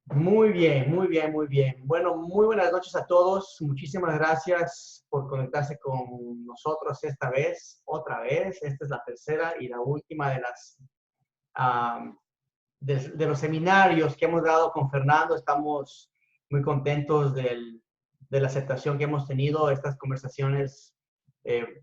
Muy bien, muy bien, muy bien. Bueno, muy buenas noches a todos. Muchísimas gracias por conectarse con nosotros esta vez, otra vez. Esta es la tercera y la última de um, de los seminarios que hemos dado con Fernando. Estamos muy contentos de la aceptación que hemos tenido. Estas conversaciones eh,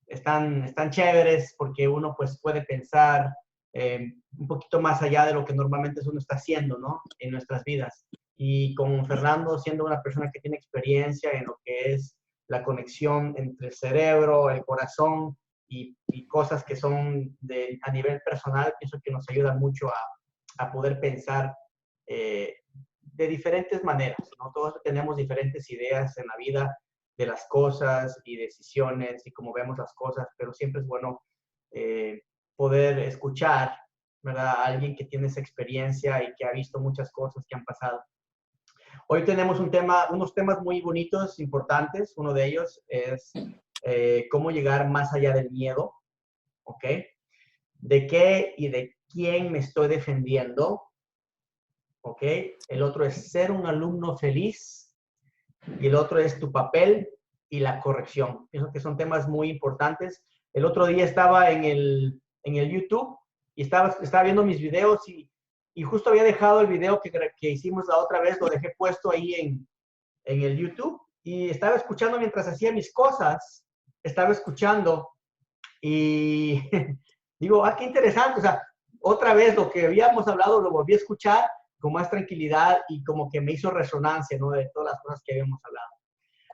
están chéveres porque uno pues puede pensar un poquito más allá de lo que normalmente uno está haciendo, ¿no? En nuestras vidas. Y con Fernando siendo una persona que tiene experiencia en lo que es la conexión entre el cerebro, el corazón y cosas que son a nivel personal, pienso que nos ayuda mucho a poder pensar de diferentes maneras, ¿no? Todos tenemos diferentes ideas en la vida de las cosas y decisiones y cómo vemos las cosas, pero siempre es bueno poder escuchar, ¿verdad? A alguien que tiene esa experiencia y que ha visto muchas cosas que han pasado. Hoy tenemos unos temas muy bonitos, importantes. Uno de ellos es cómo llegar más allá del miedo, ¿ok? ¿De qué y de quién me estoy defendiendo? ¿Ok? El otro es ser un alumno feliz y el otro es tu papel y la corrección. Pienso que son temas muy importantes. El otro día estaba en el YouTube y estaba viendo mis videos y justo había dejado el video que hicimos la otra vez, lo dejé puesto ahí en el YouTube y estaba escuchando mientras hacía mis cosas, estaba escuchando y digo, qué interesante, o sea, otra vez lo que habíamos hablado lo volví a escuchar con más tranquilidad y como que me hizo resonancia, ¿no? De todas las cosas que habíamos hablado.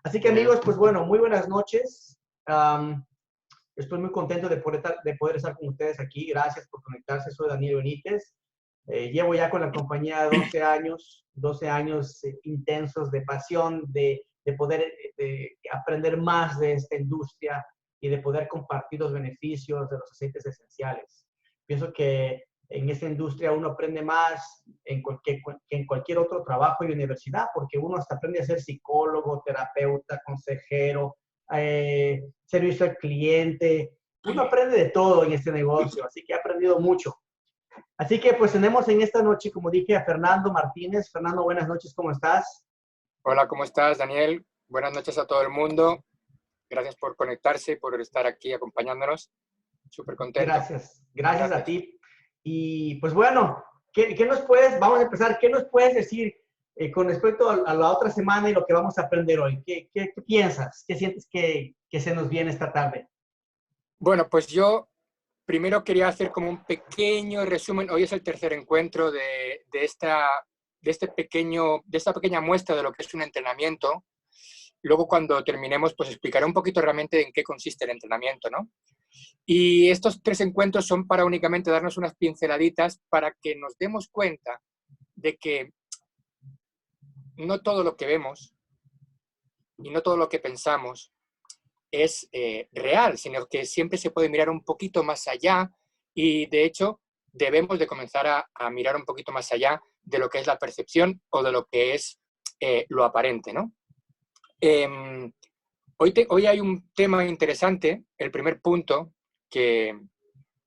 Así que Bien. amigos, pues bueno, muy buenas noches. Estoy muy contento de poder estar con ustedes aquí. Gracias por conectarse. Soy Daniel Benítez. Llevo ya con la compañía 12 años intensos de pasión, de poder aprender más de esta industria y de poder compartir los beneficios de los aceites esenciales. Pienso que en esta industria uno aprende más que en cualquier otro trabajo y universidad, porque uno hasta aprende a ser psicólogo, terapeuta, consejero, servicio al cliente. Uno aprende de todo en este negocio, así que he aprendido mucho. Así que pues tenemos en esta noche, como dije, a Fernando Martínez. Fernando, buenas noches, ¿cómo estás? Hola, ¿cómo estás, Daniel? Buenas noches a todo el mundo. Gracias por conectarse y por estar aquí acompañándonos. Súper contento. Gracias, gracias a Gracias. ti. Y pues bueno, ¿qué nos puedes, vamos a empezar, qué nos puedes decir con respecto a la otra semana y lo que vamos a aprender hoy? ¿Qué piensas? ¿Qué sientes que se nos viene esta tarde? Bueno, pues yo primero quería hacer como un pequeño resumen. Hoy es el tercer encuentro de esta pequeña muestra de lo que es un entrenamiento. Luego, cuando terminemos, pues explicaré un poquito realmente en qué consiste el entrenamiento, ¿no? Y estos tres encuentros son para únicamente darnos unas pinceladitas para que nos demos cuenta de que no todo lo que vemos y no todo lo que pensamos es real, sino que siempre se puede mirar un poquito más allá y de hecho debemos de comenzar a mirar un poquito más allá de lo que es la percepción o de lo que es lo aparente, ¿no? Hoy hay un tema interesante, el primer punto, que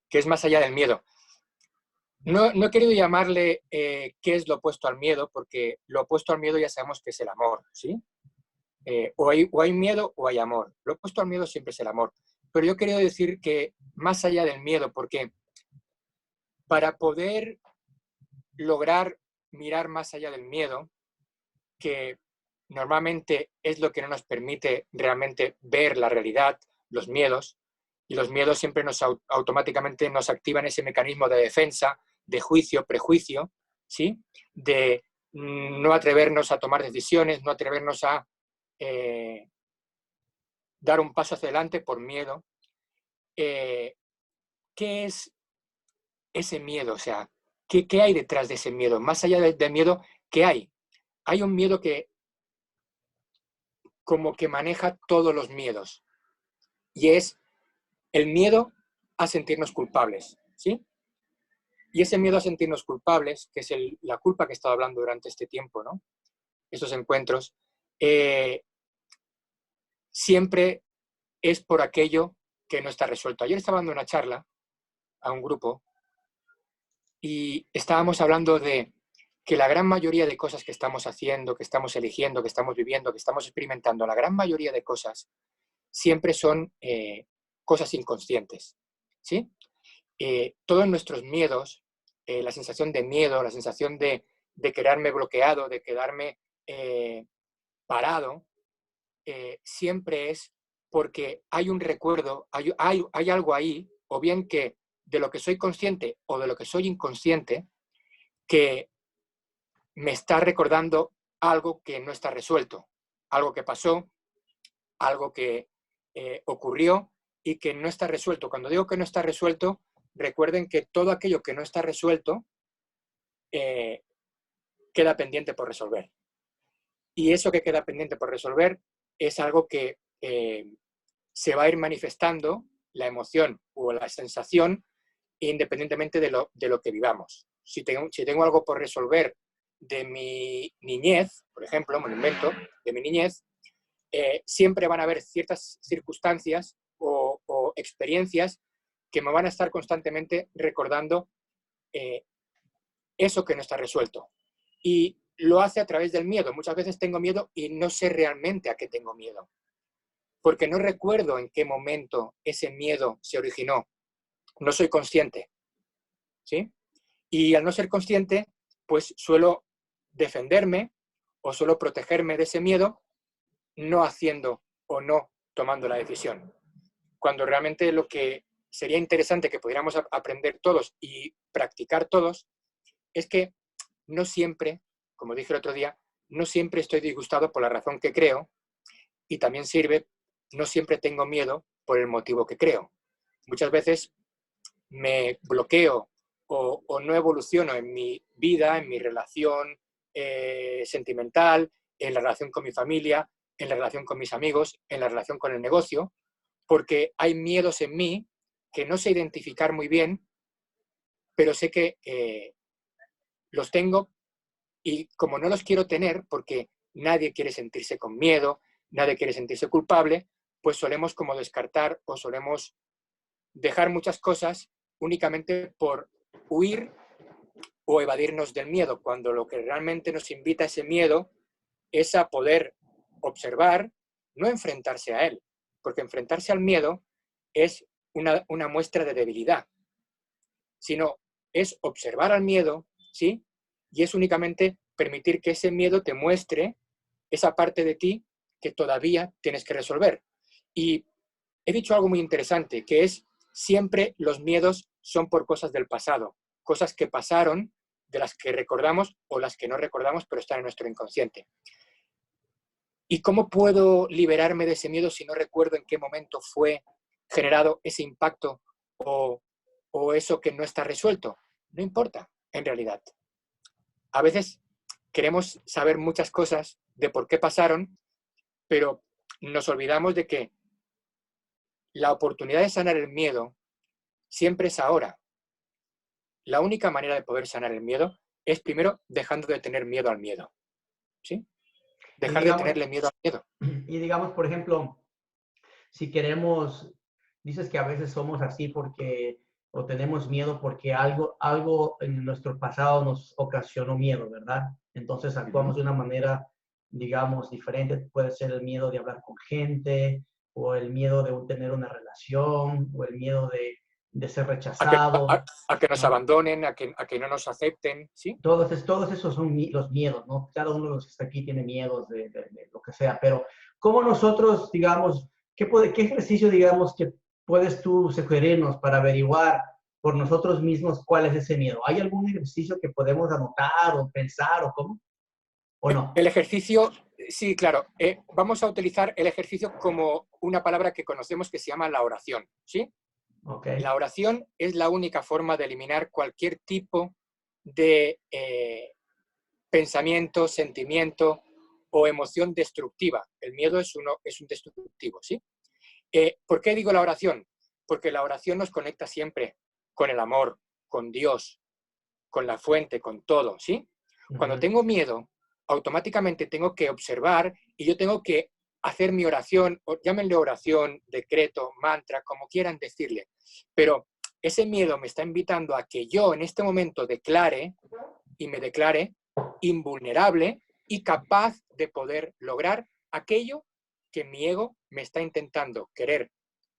es más allá del miedo. No he querido llamarle qué es lo opuesto al miedo, porque lo opuesto al miedo ya sabemos que es el amor, ¿sí? O hay miedo o hay amor. Lo opuesto al miedo siempre es el amor. Pero yo quería decir que más allá del miedo, porque para poder lograr mirar más allá del miedo, que normalmente es lo que no nos permite realmente ver la realidad, los miedos, y los miedos siempre automáticamente nos activan ese mecanismo de defensa, de juicio, prejuicio, ¿sí? De no atrevernos a tomar decisiones, no atrevernos a dar un paso hacia adelante por miedo. ¿Qué es ese miedo? O sea, ¿qué hay detrás de ese miedo? Más allá del miedo, ¿qué hay? Hay un miedo que como que maneja todos los miedos y es el miedo a sentirnos culpables, ¿sí? Y ese miedo a sentirnos culpables, que es la culpa que he estado hablando durante este tiempo, ¿no? Estos encuentros, siempre es por aquello que no está resuelto. Ayer estaba dando una charla a un grupo y estábamos hablando de que la gran mayoría de cosas que estamos haciendo, que estamos eligiendo, que estamos viviendo, que estamos experimentando, la gran mayoría de cosas siempre son cosas inconscientes, ¿sí? Todos nuestros miedos, la sensación de miedo, la sensación de quedarme bloqueado, de quedarme parado, siempre es porque hay un recuerdo, hay algo ahí, o bien que de lo que soy consciente o de lo que soy inconsciente, que me está recordando algo que no está resuelto, algo que pasó, algo que ocurrió y que no está resuelto. Cuando digo que no está resuelto, recuerden que todo aquello que no está resuelto eh, queda pendiente por resolver. Y eso que queda pendiente por resolver es algo que se va a ir manifestando, la emoción o la sensación, independientemente de lo que vivamos. Si tengo algo por resolver de mi niñez, por ejemplo, me lo invento, de mi niñez, siempre van a haber ciertas circunstancias o experiencias que me van a estar constantemente recordando eso que no está resuelto. Y lo hace a través del miedo. Muchas veces tengo miedo y no sé realmente a qué tengo miedo, porque no recuerdo en qué momento ese miedo se originó. No soy consciente, ¿sí? Y al no ser consciente, pues suelo defenderme o suelo protegerme de ese miedo, no haciendo o no tomando la decisión. Cuando realmente lo que sería interesante que pudiéramos aprender todos y practicar todos es que no siempre, como dije el otro día, no siempre estoy disgustado por la razón que creo, y también sirve, no siempre tengo miedo por el motivo que creo. Muchas veces me bloqueo o no evoluciono en mi vida, en mi relación sentimental, en la relación con mi familia, en la relación con mis amigos, en la relación con el negocio, porque hay miedos en mí que no sé identificar muy bien, pero sé que los tengo, y como no los quiero tener, porque nadie quiere sentirse con miedo, nadie quiere sentirse culpable, pues solemos como descartar o solemos dejar muchas cosas únicamente por huir o evadirnos del miedo, cuando lo que realmente nos invita a ese miedo es a poder observar, no enfrentarse a él, porque enfrentarse al miedo es una muestra de debilidad, sino es observar al miedo, ¿sí? Y es únicamente permitir que ese miedo te muestre esa parte de ti que todavía tienes que resolver. Y he dicho algo muy interesante, que es siempre los miedos son por cosas del pasado, cosas que pasaron, de las que recordamos o las que no recordamos, pero están en nuestro inconsciente. ¿Y cómo puedo liberarme de ese miedo si no recuerdo en qué momento fue generado ese impacto o eso que no está resuelto? No importa, en realidad. A veces queremos saber muchas cosas de por qué pasaron, pero nos olvidamos de que la oportunidad de sanar el miedo siempre es ahora. La única manera de poder sanar el miedo es primero dejando de tener miedo al miedo, ¿sí? Y Dejar de digamos, tenerle miedo al miedo. y digamos, por ejemplo, si queremos, dices que a veces somos así porque, o tenemos miedo porque algo en nuestro pasado nos ocasionó miedo, ¿verdad? Entonces actuamos de una manera, digamos, diferente. Puede ser el miedo de hablar con gente, o el miedo de tener una relación, o el miedo de ser rechazado, A que nos ¿no? abandonen, a que no nos acepten, ¿sí? Todos esos son los miedos, ¿no? Cada uno de los que está aquí tiene miedos de lo que sea, pero ¿cómo nosotros, digamos, qué ejercicio, digamos, que puedes tú sugerirnos para averiguar por nosotros mismos cuál es ese miedo? ¿Hay algún ejercicio que podemos anotar o pensar o cómo? ¿O no? El ejercicio, sí, claro. Vamos a utilizar el ejercicio como una palabra que conocemos que se llama la oración, ¿sí? Ok. La oración es la única forma de eliminar cualquier tipo de pensamiento, sentimiento o emoción destructiva. El miedo es un destructivo, ¿sí? ¿Por qué digo la oración? Porque la oración nos conecta siempre con el amor, con Dios, con la fuente, con todo, ¿sí? Cuando Ujú. tengo miedo, automáticamente tengo que observar y yo tengo que hacer mi oración, o llámenle oración, decreto, mantra, como quieran decirle. Pero ese miedo me está invitando a que yo en este momento declare y me declare invulnerable y capaz de poder lograr aquello que mi ego me está intentando querer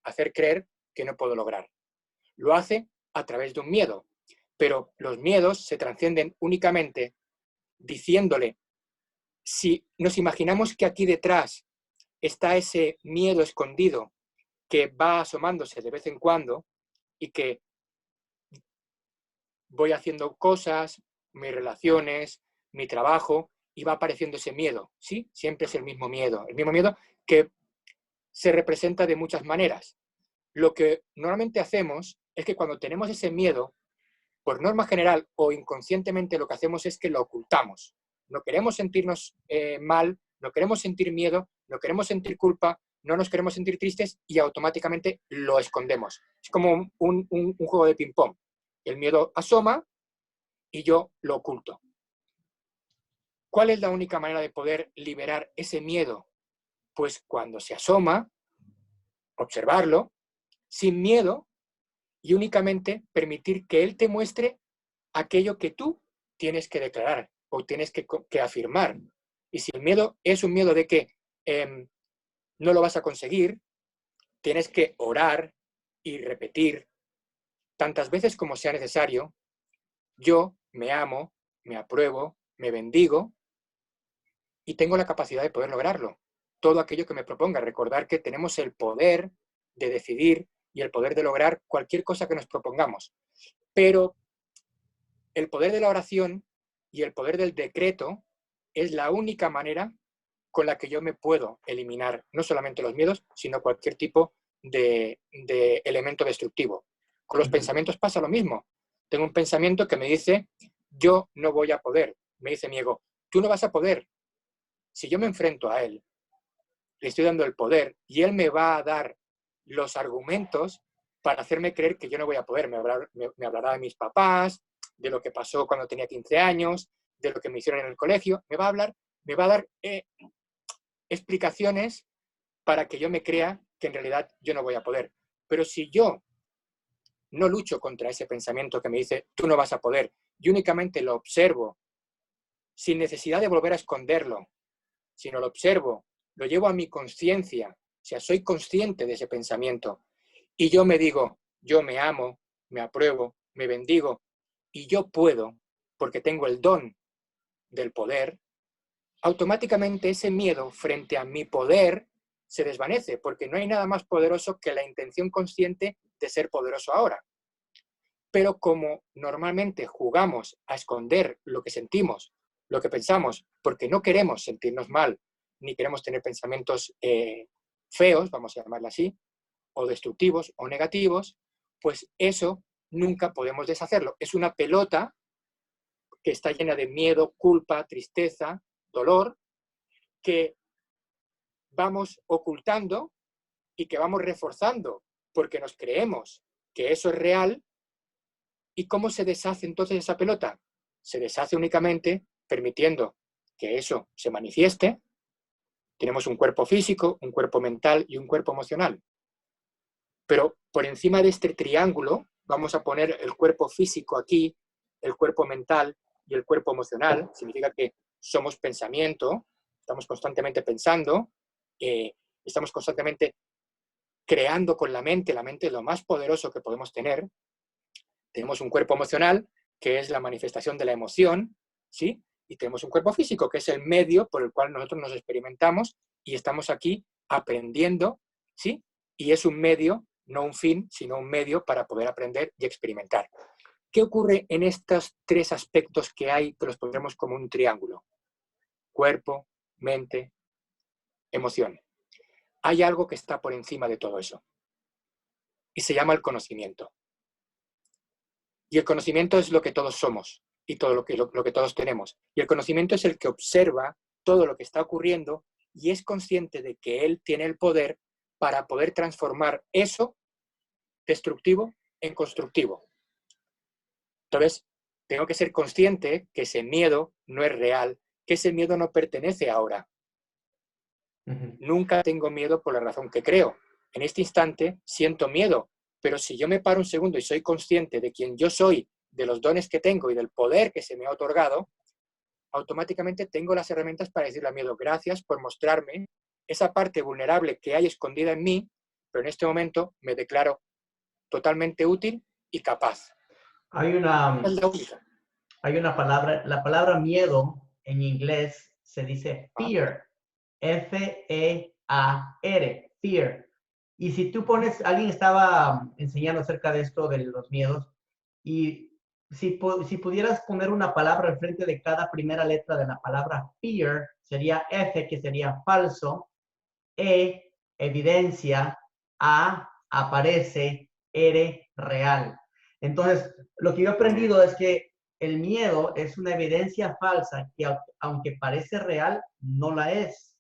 hacer creer que no puedo lograr. Lo hace a través de un miedo, pero los miedos se trascienden únicamente diciéndole, si nos imaginamos que aquí detrás está ese miedo escondido que va asomándose de vez en cuando y que voy haciendo cosas, mis relaciones, mi trabajo, y va apareciendo ese miedo, ¿sí? Siempre es el mismo miedo que se representa de muchas maneras. Lo que normalmente hacemos es que cuando tenemos ese miedo, por norma general o inconscientemente lo que hacemos es que lo ocultamos. No queremos sentirnos mal, no queremos sentir miedo, no queremos sentir culpa, no nos queremos sentir tristes y automáticamente lo escondemos. Es como un juego de ping-pong. El miedo asoma y yo lo oculto. ¿Cuál es la única manera de poder liberar ese miedo? Pues cuando se asoma, observarlo, sin miedo y únicamente permitir que él te muestre aquello que tú tienes que declarar o tienes que afirmar. Y si el miedo es un miedo de que no lo vas a conseguir, tienes que orar y repetir tantas veces como sea necesario, yo me amo, me apruebo, me bendigo y tengo la capacidad de poder lograrlo. Todo aquello que me proponga, recordar que tenemos el poder de decidir y el poder de lograr cualquier cosa que nos propongamos. Pero el poder de la oración y el poder del decreto es la única manera con la que yo me puedo eliminar no solamente los miedos, sino cualquier tipo de elemento destructivo. Con los pensamientos pasa lo mismo. Tengo un pensamiento que me dice, yo no voy a poder. Me dice mi ego, tú no vas a poder. Si yo me enfrento a él, le estoy dando el poder y él me va a dar los argumentos para hacerme creer que yo no voy a poder. Me hablará de mis papás, de lo que pasó cuando tenía 15 años, de lo que me hicieron en el colegio. Me va a dar explicaciones para que yo me crea que en realidad yo no voy a poder. Pero si yo no lucho contra ese pensamiento que me dice, tú no vas a poder, y únicamente lo observo, sin necesidad de volver a esconderlo, sino lo observo, lo llevo a mi conciencia, o sea, soy consciente de ese pensamiento, y yo me digo, yo me amo, me apruebo, me bendigo, y yo puedo, porque tengo el don del poder, automáticamente ese miedo frente a mi poder se desvanece, porque no hay nada más poderoso que la intención consciente de ser poderoso ahora. Pero como normalmente jugamos a esconder lo que sentimos, lo que pensamos, porque no queremos sentirnos mal, ni queremos tener pensamientos feos, vamos a llamarlo así, o destructivos o negativos, pues eso nunca podemos deshacerlo. Es una pelota que está llena de miedo, culpa, tristeza, dolor, que vamos ocultando y que vamos reforzando porque nos creemos que eso es real. ¿Y cómo se deshace entonces esa pelota? Se deshace únicamente permitiendo que eso se manifieste. Tenemos un cuerpo físico, un cuerpo mental y un cuerpo emocional. Pero por encima de este triángulo vamos a poner el cuerpo físico aquí, el cuerpo mental y el cuerpo emocional. Significa que somos pensamiento, estamos constantemente pensando, estamos constantemente creando con la mente es lo más poderoso que podemos tener. Tenemos un cuerpo emocional, que es la manifestación de la emoción, ¿sí? Y tenemos un cuerpo físico, que es el medio por el cual nosotros nos experimentamos y estamos aquí aprendiendo, ¿sí? Y es un medio, no un fin, sino un medio para poder aprender y experimentar. ¿Qué ocurre en estos tres aspectos que hay, que los pondremos como un triángulo? Cuerpo, mente, emoción. Hay algo que está por encima de todo eso y se llama el conocimiento. Y el conocimiento es lo que todos somos y todo lo que todos tenemos. Y el conocimiento es el que observa todo lo que está ocurriendo y es consciente de que él tiene el poder para poder transformar eso destructivo en constructivo. Entonces, tengo que ser consciente que ese miedo no es real, que ese miedo no pertenece ahora. Nunca tengo miedo por la razón que creo. En este instante siento miedo, pero si yo me paro un segundo y soy consciente de quién yo soy, de los dones que tengo y del poder que se me ha otorgado, automáticamente tengo las herramientas para decirle al miedo, gracias por mostrarme esa parte vulnerable que hay escondida en mí, pero en este momento me declaro totalmente útil y capaz. Hay una, Es la única. hay una palabra, la palabra miedo en inglés se dice fear, F-E-A-R, fear. Y si tú pones, alguien estaba enseñando acerca de esto, de los miedos, y si pudieras poner una palabra al frente de cada primera letra de la palabra fear, sería F, que sería falso, E, evidencia, A, aparece, R, real. Entonces, lo que yo he aprendido es que el miedo es una evidencia falsa que aunque parece real, no la es.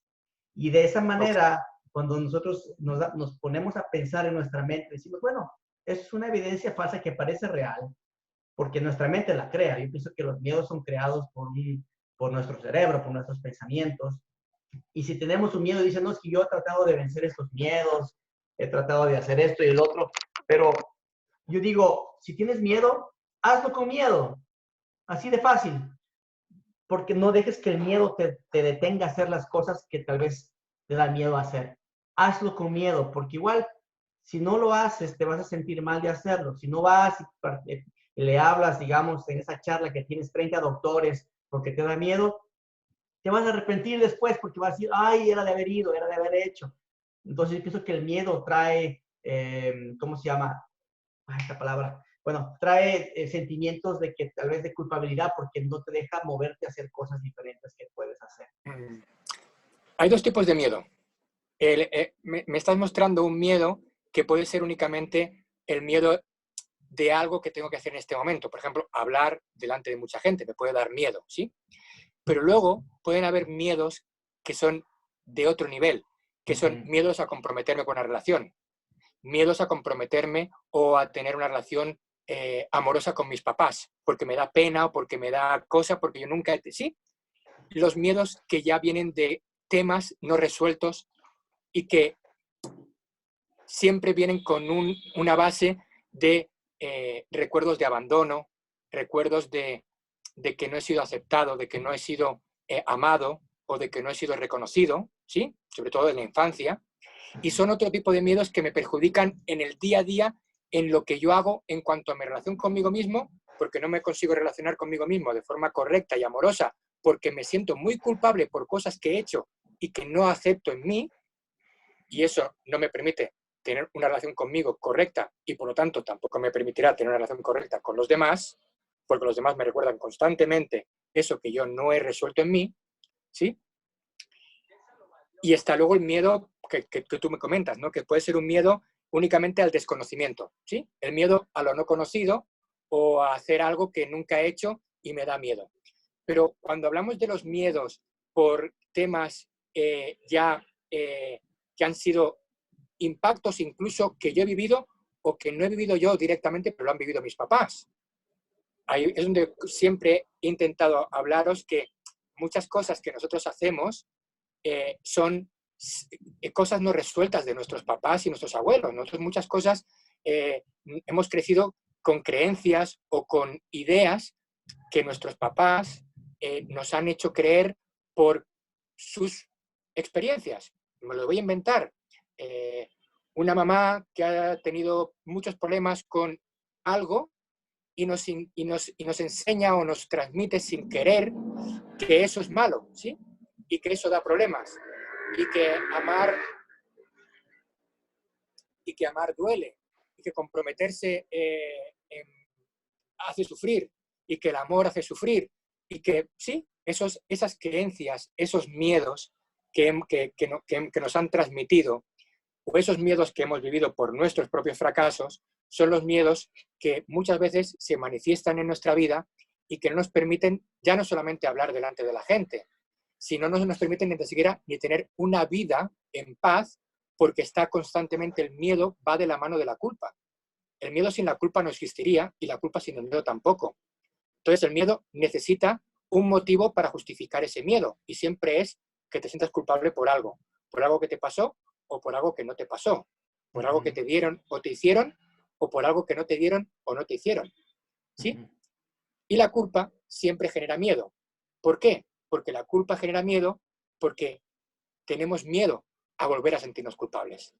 Y de esa Ok. manera, cuando nosotros nos ponemos a pensar en nuestra mente, decimos, bueno, es una evidencia falsa que parece real, porque nuestra mente la crea. Yo pienso que los miedos son creados por nuestro cerebro, por nuestros pensamientos. Y si tenemos un miedo y dicen, no, es que yo he tratado de vencer estos miedos, he tratado de hacer esto y el otro, pero yo digo, si tienes miedo, hazlo con miedo, así de fácil, porque no dejes que el miedo te detenga a hacer las cosas que tal vez te da miedo a hacer. Hazlo con miedo, porque igual, si no lo haces, te vas a sentir mal de hacerlo. Si no vas y le hablas, digamos, en esa charla que tienes 30 doctores porque te da miedo, te vas a arrepentir después porque vas a decir, ay, era de haber ido, era de haber hecho. Entonces, yo pienso que el miedo trae, ¿cómo se llama? Ay, esta palabra. Bueno, trae sentimientos de que tal vez de culpabilidad porque no te deja moverte a hacer cosas diferentes que puedes hacer. Hay dos tipos de miedo. Me estás mostrando un miedo que puede ser únicamente el miedo de algo que tengo que hacer en este momento. Por ejemplo, hablar delante de mucha gente me puede dar miedo, ¿sí? Pero luego pueden haber miedos que son de otro nivel, que son miedos a comprometerme con una relación, miedos a comprometerme o a tener una relación amorosa con mis papás, porque me da pena o porque me da cosa, porque yo nunca... Sí, los miedos que ya vienen de temas no resueltos y que siempre vienen con una base de recuerdos de abandono, recuerdos de que no he sido aceptado, de que no he sido amado o de que no he sido reconocido, ¿sí? Sobre todo en la infancia. Y son otro tipo de miedos que me perjudican en el día a día, en lo que yo hago en cuanto a mi relación conmigo mismo, porque no me consigo relacionar conmigo mismo de forma correcta y amorosa, porque me siento muy culpable por cosas que he hecho y que no acepto en mí, y eso no me permite tener una relación conmigo correcta y por lo tanto tampoco me permitirá tener una relación correcta con los demás, porque los demás me recuerdan constantemente eso que yo no he resuelto en mí, ¿sí? Y está luego el miedo que tú me comentas, ¿no? Que puede ser un miedo únicamente al desconocimiento, ¿sí? El miedo a lo no conocido o a hacer algo que nunca he hecho y me da miedo. Pero cuando hablamos de los miedos por temas que han sido impactos incluso que yo he vivido o que no he vivido yo directamente, pero lo han vivido mis papás. Ahí es donde siempre he intentado hablaros que muchas cosas que nosotros hacemos son cosas no resueltas de nuestros papás y nuestros abuelos. Nosotros muchas cosas hemos crecido con creencias o con ideas que nuestros papás nos han hecho creer por sus experiencias. Me lo voy a inventar. Una mamá que ha tenido muchos problemas con algo y nos enseña o nos transmite sin querer que eso es malo, ¿sí? Y que eso da problemas. Y que amar duele. Y que comprometerse hace sufrir. Y que el amor hace sufrir. Y que, sí, esas creencias, esos miedos que nos han transmitido, o esos miedos que hemos vivido por nuestros propios fracasos, son los miedos que muchas veces se manifiestan en nuestra vida y que no nos permiten ya no solamente hablar delante de la gente, sino no nos permiten ni siquiera ni tener una vida en paz, porque está constantemente el miedo, va de la mano de la culpa. El miedo sin la culpa no existiría y la culpa sin el miedo tampoco. Entonces el miedo necesita un motivo para justificar ese miedo y siempre es que te sientas culpable por algo que te pasó o por algo que no te pasó, por algo que te dieron o te hicieron o por algo que no te dieron o no te hicieron, ¿sí? Y la culpa siempre genera miedo. ¿Por qué? Porque la culpa genera miedo, porque tenemos miedo a volver a sentirnos culpables.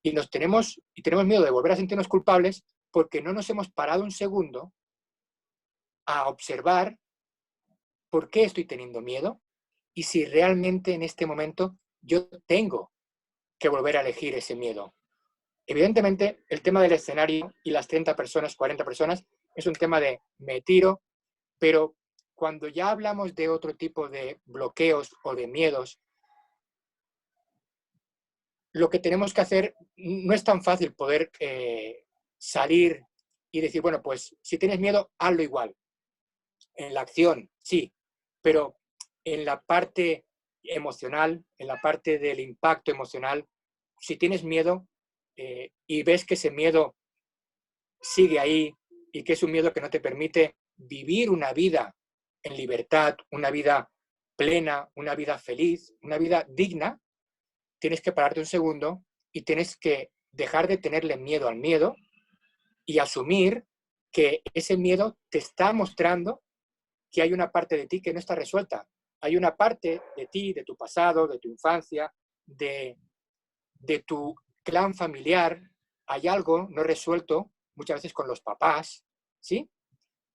Y tenemos miedo de volver a sentirnos culpables porque no nos hemos parado un segundo a observar por qué estoy teniendo miedo y si realmente en este momento yo tengo que volver a elegir ese miedo. Evidentemente, el tema del escenario y las 30 personas, 40 personas, es un tema de me tiro, pero cuando ya hablamos de otro tipo de bloqueos o de miedos, lo que tenemos que hacer no es tan fácil poder salir y decir, bueno, pues si tienes miedo, hazlo igual. En la acción, sí, pero en la parte emocional, en la parte del impacto emocional, si tienes miedo y ves que ese miedo sigue ahí y que es un miedo que no te permite vivir una vida en libertad, una vida plena, una vida feliz, una vida digna, tienes que pararte un segundo y tienes que dejar de tenerle miedo al miedo y asumir que ese miedo te está mostrando que hay una parte de ti que no está resuelta. Hay una parte de ti, de tu pasado, de tu infancia, de tu clan familiar. Hay algo no resuelto, muchas veces con los papás, ¿sí?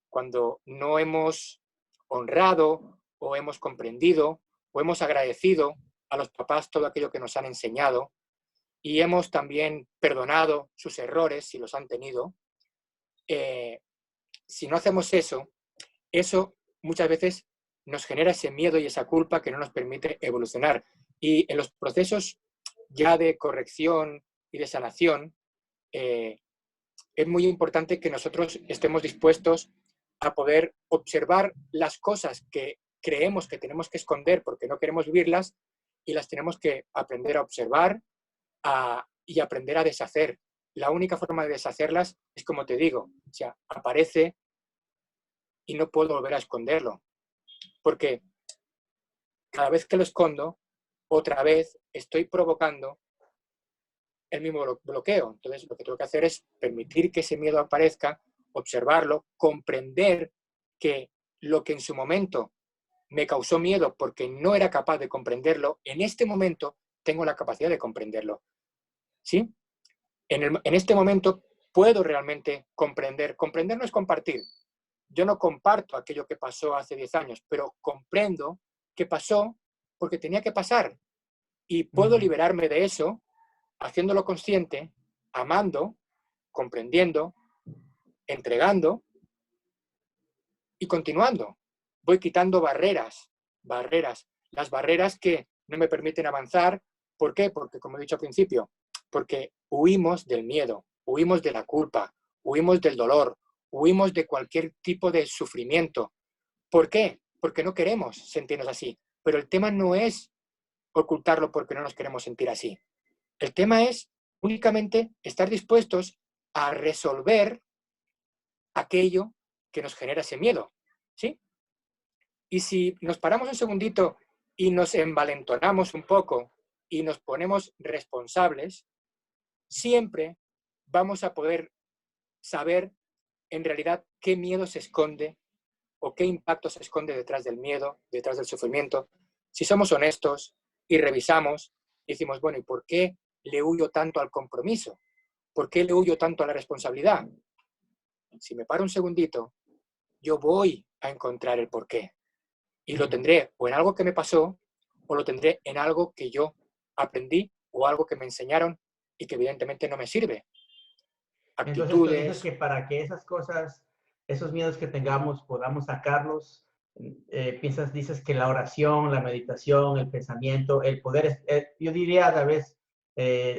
Cuando no hemos honrado o hemos comprendido o hemos agradecido a los papás todo aquello que nos han enseñado y hemos también perdonado sus errores si los han tenido. Si no hacemos eso, eso muchas veces nos genera ese miedo y esa culpa que no nos permite evolucionar. Y en los procesos ya de corrección y de sanación, es muy importante que nosotros estemos dispuestos a poder observar las cosas que creemos que tenemos que esconder porque no queremos vivirlas y las tenemos que aprender a observar y aprender a deshacer. La única forma de deshacerlas es como te digo, o sea, aparece y no puedo volver a esconderlo, porque cada vez que lo escondo, otra vez estoy provocando el mismo bloqueo. Entonces, lo que tengo que hacer es permitir que ese miedo aparezca, observarlo, comprender que lo que en su momento me causó miedo porque no era capaz de comprenderlo, en este momento tengo la capacidad de comprenderlo. ¿Sí? En este momento puedo realmente comprender. Comprender no es compartir. Yo no comparto aquello que pasó hace 10 años, pero comprendo que pasó porque tenía que pasar. Y puedo liberarme de eso haciéndolo consciente, amando, comprendiendo, entregando y continuando. Voy quitando barreras. Las barreras que no me permiten avanzar. ¿Por qué? Porque, como he dicho al principio, porque huimos del miedo, huimos de la culpa, huimos del dolor, huimos de cualquier tipo de sufrimiento. ¿Por qué? Porque no queremos sentirnos así. Pero el tema no es ocultarlo porque no nos queremos sentir así. El tema es únicamente estar dispuestos a resolver aquello que nos genera ese miedo, ¿sí? Y si nos paramos un segundito y nos envalentonamos un poco y nos ponemos responsables, siempre vamos a poder saber en realidad qué miedo se esconde o qué impacto se esconde detrás del miedo, detrás del sufrimiento. Si somos honestos y revisamos, decimos, bueno, ¿y por qué le huyo tanto al compromiso? ¿Por qué le huyo tanto a la responsabilidad? Si me paro un segundito, yo voy a encontrar el porqué. Y lo tendré o en algo que me pasó, o lo tendré en algo que yo aprendí, o algo que me enseñaron y que evidentemente no me sirve. Entonces tú dices Actitudes. que para que esas cosas, esos miedos que tengamos, podamos sacarlos, dices que la oración, la meditación, el pensamiento, el poder, yo diría a la vez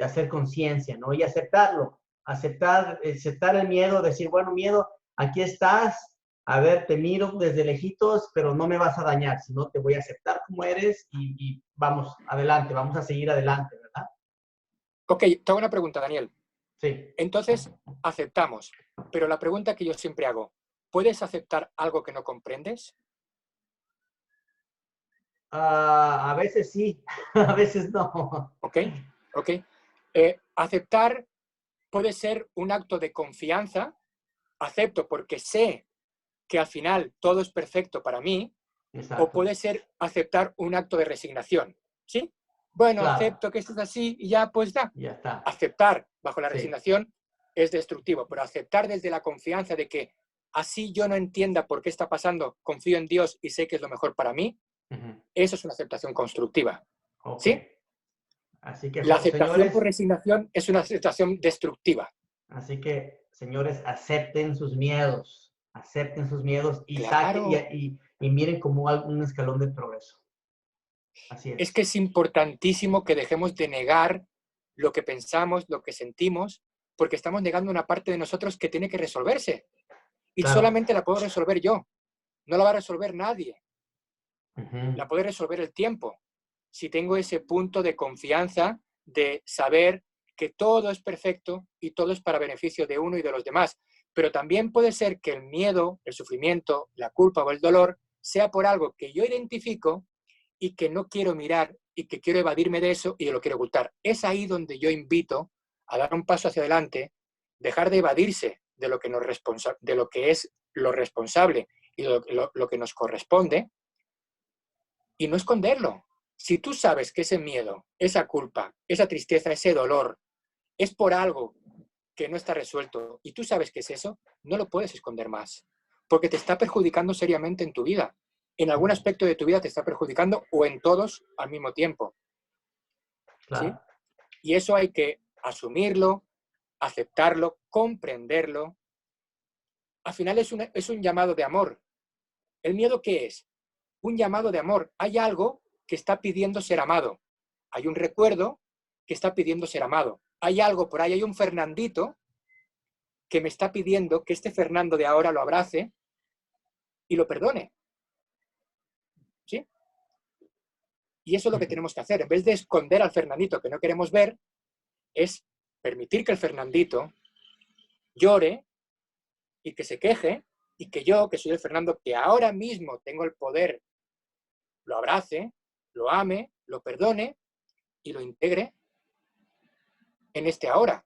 hacer conciencia, ¿no? Y aceptarlo, aceptar el miedo, decir, bueno, miedo, aquí estás, a ver, te miro desde lejitos, pero no me vas a dañar, sino te voy a aceptar como eres y vamos adelante, vamos a seguir adelante, ¿verdad? Ok, te hago una pregunta, Daniel. Sí. Entonces, aceptamos. Pero la pregunta que yo siempre hago, ¿puedes aceptar algo que no comprendes? A veces sí, a veces no. ¿Ok? ¿Ok? Aceptar puede ser un acto de confianza. Acepto porque sé que al final todo es perfecto para mí, O Exacto. puede ser aceptar un acto de resignación, ¿sí? Bueno, Claro. acepto que esto es así y ya pues da. Ya está. Aceptar bajo la Sí. resignación es destructivo, pero aceptar desde la confianza de que así yo no entienda por qué está pasando, confío en Dios y sé que es lo mejor para mí, Ujú. eso es una aceptación constructiva, Ok. ¿sí? Así que, La aceptación por señores, resignación es una aceptación destructiva. señores, acepten sus miedos y saquen Claro, y miren como un escalón de progreso. Así es que es. es importantísimo que dejemos de negar lo que pensamos, lo que sentimos, porque estamos negando una parte de nosotros que tiene que resolverse. Y Claro. solamente la puedo resolver yo, no la va a resolver nadie, Ujú. la puede resolver el tiempo. Si tengo ese punto de confianza, de saber que todo es perfecto y todo es para beneficio de uno y de los demás. Pero también puede ser que el miedo, el sufrimiento, la culpa o el dolor sea por algo que yo identifico y que no quiero mirar y que quiero evadirme de eso y lo quiero ocultar. Es ahí donde yo invito a dar un paso hacia adelante, dejar de evadirse de lo que, de lo que es lo responsable y lo que nos corresponde y no esconderlo. Si tú sabes que ese miedo, esa culpa, esa tristeza, ese dolor es por algo que no está resuelto y tú sabes que es eso, no lo puedes esconder más, porque te está perjudicando seriamente en tu vida. En algún Ujú. aspecto de tu vida te está perjudicando o en todos al mismo tiempo, ¿sí? Claro. Y eso hay que asumirlo, aceptarlo, comprenderlo. Al final es un llamado de amor. ¿El miedo qué es? Un llamado de amor. Hay algo que está pidiendo ser amado. Hay un recuerdo que está pidiendo ser amado. Hay algo por ahí, hay un Fernandito que me está pidiendo que este Fernando de ahora lo abrace y lo perdone, ¿sí? Y eso es lo que Ujú. tenemos que hacer. En vez de esconder al Fernandito que no queremos ver, es permitir que el Fernandito llore y que se queje y que yo, que soy el Fernando, que ahora mismo tengo el poder, lo abrace, lo ame, lo perdone y lo integre en este ahora.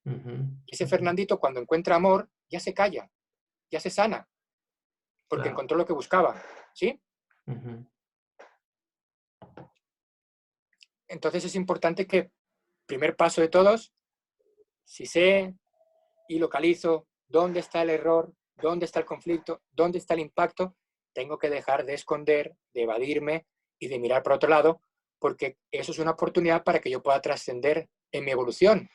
Ujú. Ese Ujú. Fernandito, cuando encuentra amor, ya se calla, ya se sana, porque Claro. encontró lo que buscaba, ¿sí? Ujú. Entonces es importante que, primer paso de todos, si sé y localizo dónde está el error, dónde está el conflicto, dónde está el impacto, tengo que dejar de esconder, de evadirme y de mirar para otro lado, porque eso es una oportunidad para que yo pueda trascender en mi evolución.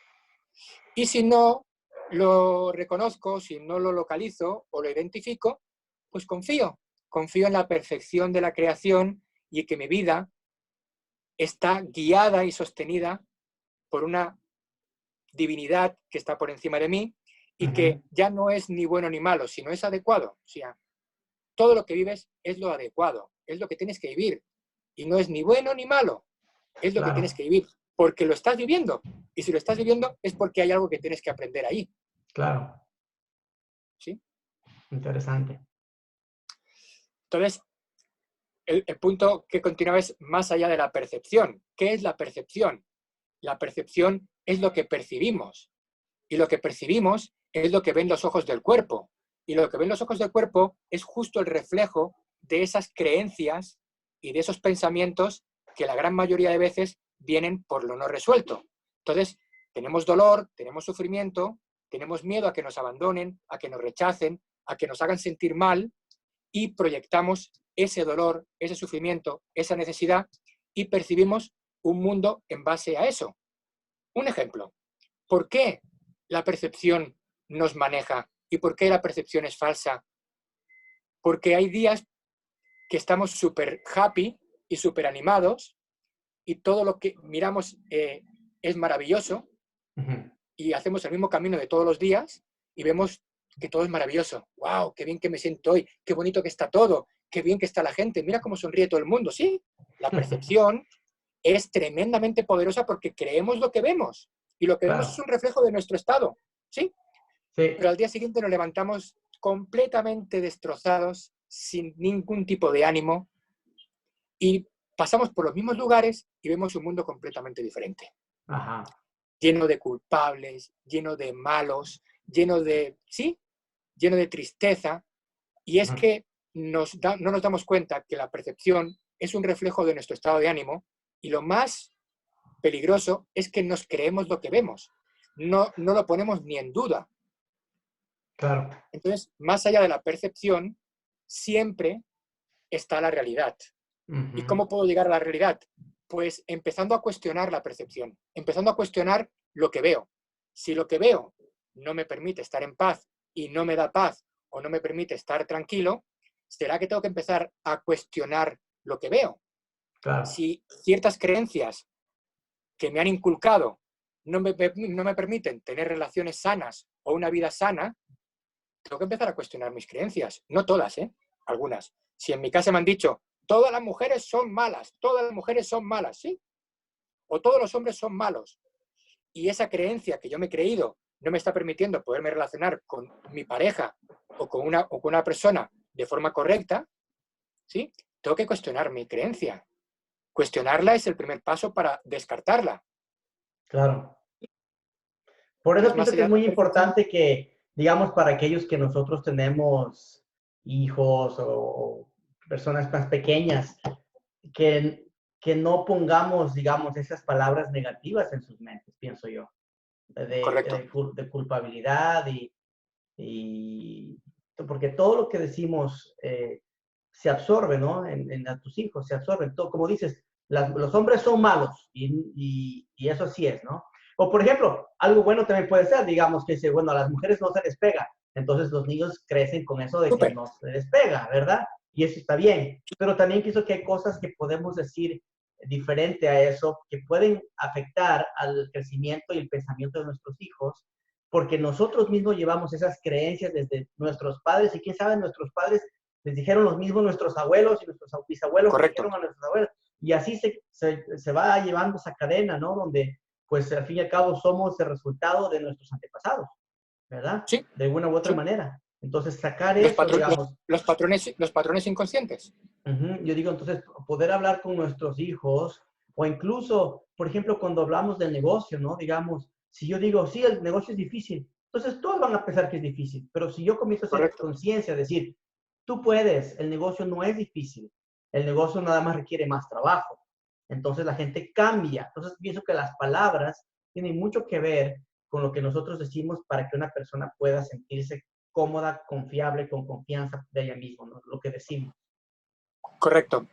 Y si no lo reconozco, si no lo localizo o lo identifico, pues confío en la perfección de la creación y que mi vida está guiada y sostenida por una divinidad que está por encima de mí y Ujú. que ya no es ni bueno ni malo, sino es adecuado. O sea, todo lo que vives es lo adecuado, es lo que tienes que vivir. Y no es ni bueno ni malo, es lo que tienes Claro. que vivir, porque lo estás viviendo. Y si lo estás viviendo es porque hay algo que tienes que aprender ahí. Claro. ¿Sí? Interesante. Entonces, el punto que continúa es más allá de la percepción. ¿Qué es la percepción? La percepción es lo que percibimos. Y lo que percibimos es lo que ven los ojos del cuerpo. Y lo que ven los ojos del cuerpo es justo el reflejo de esas creencias y de esos pensamientos que la gran mayoría de veces vienen por lo no resuelto. Entonces, tenemos dolor, tenemos sufrimiento, tenemos miedo a que nos abandonen, a que nos rechacen, a que nos hagan sentir mal y proyectamos ese dolor, ese sufrimiento, esa necesidad y percibimos un mundo en base a eso. Un ejemplo, ¿por qué la percepción nos maneja y por qué la percepción es falsa? Porque hay días que estamos súper happy y súper animados y todo lo que miramos es maravilloso Ujú. y hacemos el mismo camino de todos los días y vemos que todo es maravilloso. ¡Wow! ¡Qué bien que me siento hoy! ¡Qué bonito que está todo! ¡Qué bien que está la gente! ¡Mira cómo sonríe todo el mundo! Sí, la percepción es tremendamente poderosa porque creemos lo que vemos y lo que vemos es Claro. un reflejo de nuestro estado. ¿Sí? Pero Sí. al día siguiente nos levantamos completamente destrozados, sin ningún tipo de ánimo, y pasamos por los mismos lugares y vemos un mundo completamente diferente, Ajá. lleno de culpables, lleno de malos, lleno de, sí, lleno de tristeza. Y es Ujú. que no nos damos cuenta que la percepción es un reflejo de nuestro estado de ánimo y lo más peligroso es que nos creemos lo que vemos. No lo ponemos ni en duda. Claro. Entonces, más allá de la percepción, siempre está la realidad. ¿Y Ujú. cómo puedo llegar a la realidad? Pues empezando a cuestionar la percepción, empezando a cuestionar lo que veo. Si lo que veo no me permite estar en paz y no me da paz o no me permite estar tranquilo, ¿será que tengo que empezar a cuestionar lo que veo? Claro. Si ciertas creencias que me han inculcado no me permiten tener relaciones sanas o una vida sana, tengo que empezar a cuestionar mis creencias. No todas, ¿eh? Algunas. Si en mi casa me han dicho, todas las mujeres son malas, todas las mujeres son malas, ¿sí? O todos los hombres son malos. Y esa creencia que yo me he creído no me está permitiendo poderme relacionar con mi pareja o con una persona de forma correcta, ¿sí? Tengo que cuestionar mi creencia. Cuestionarla es el primer paso para descartarla. Claro. Por Y eso es más pienso que allá es de la muy percepción. importante que, digamos, para aquellos que nosotros tenemos hijos o personas más pequeñas, que, que no pongamos, digamos, esas palabras negativas en sus mentes, pienso yo, Correcto. de culpabilidad y porque todo lo que decimos se absorbe, ¿no? A tus hijos, se absorbe. Todo, como dices, los hombres son malos y eso sí es, ¿no? O por ejemplo, algo bueno también puede ser, digamos, que dice, bueno, a las mujeres no se les pega, entonces los niños crecen con eso de que Súper. no se les pega, ¿verdad? Y eso está bien, pero también pienso que hay cosas que podemos decir diferente a eso, que pueden afectar al crecimiento y el pensamiento de nuestros hijos, porque nosotros mismos llevamos esas creencias desde nuestros padres y quién sabe, nuestros padres les dijeron los mismos nuestros abuelos y nuestros bisabuelos les Correcto. dijeron a nuestros abuelos. Y así se va llevando esa cadena, ¿no? Donde, pues, al fin y al cabo somos el resultado de nuestros antepasados, ¿verdad? Sí, De una u otra sí. manera. Entonces, sacar eso, digamos, Los patrones inconscientes. yo digo, entonces, poder hablar con nuestros hijos o incluso, por ejemplo, cuando hablamos del negocio, ¿no? Digamos, si yo digo, sí, el negocio es difícil, entonces todos van a pensar que es difícil, pero si yo comienzo a hacer Correcto. conciencia, decir, tú puedes, el negocio no es difícil, el negocio nada más requiere más trabajo, entonces la gente cambia. Entonces pienso que las palabras tienen mucho que ver con lo que nosotros decimos para que una persona pueda sentirse cómoda, confiable, con confianza de ella misma, ¿no? Lo que decimos. Correcto.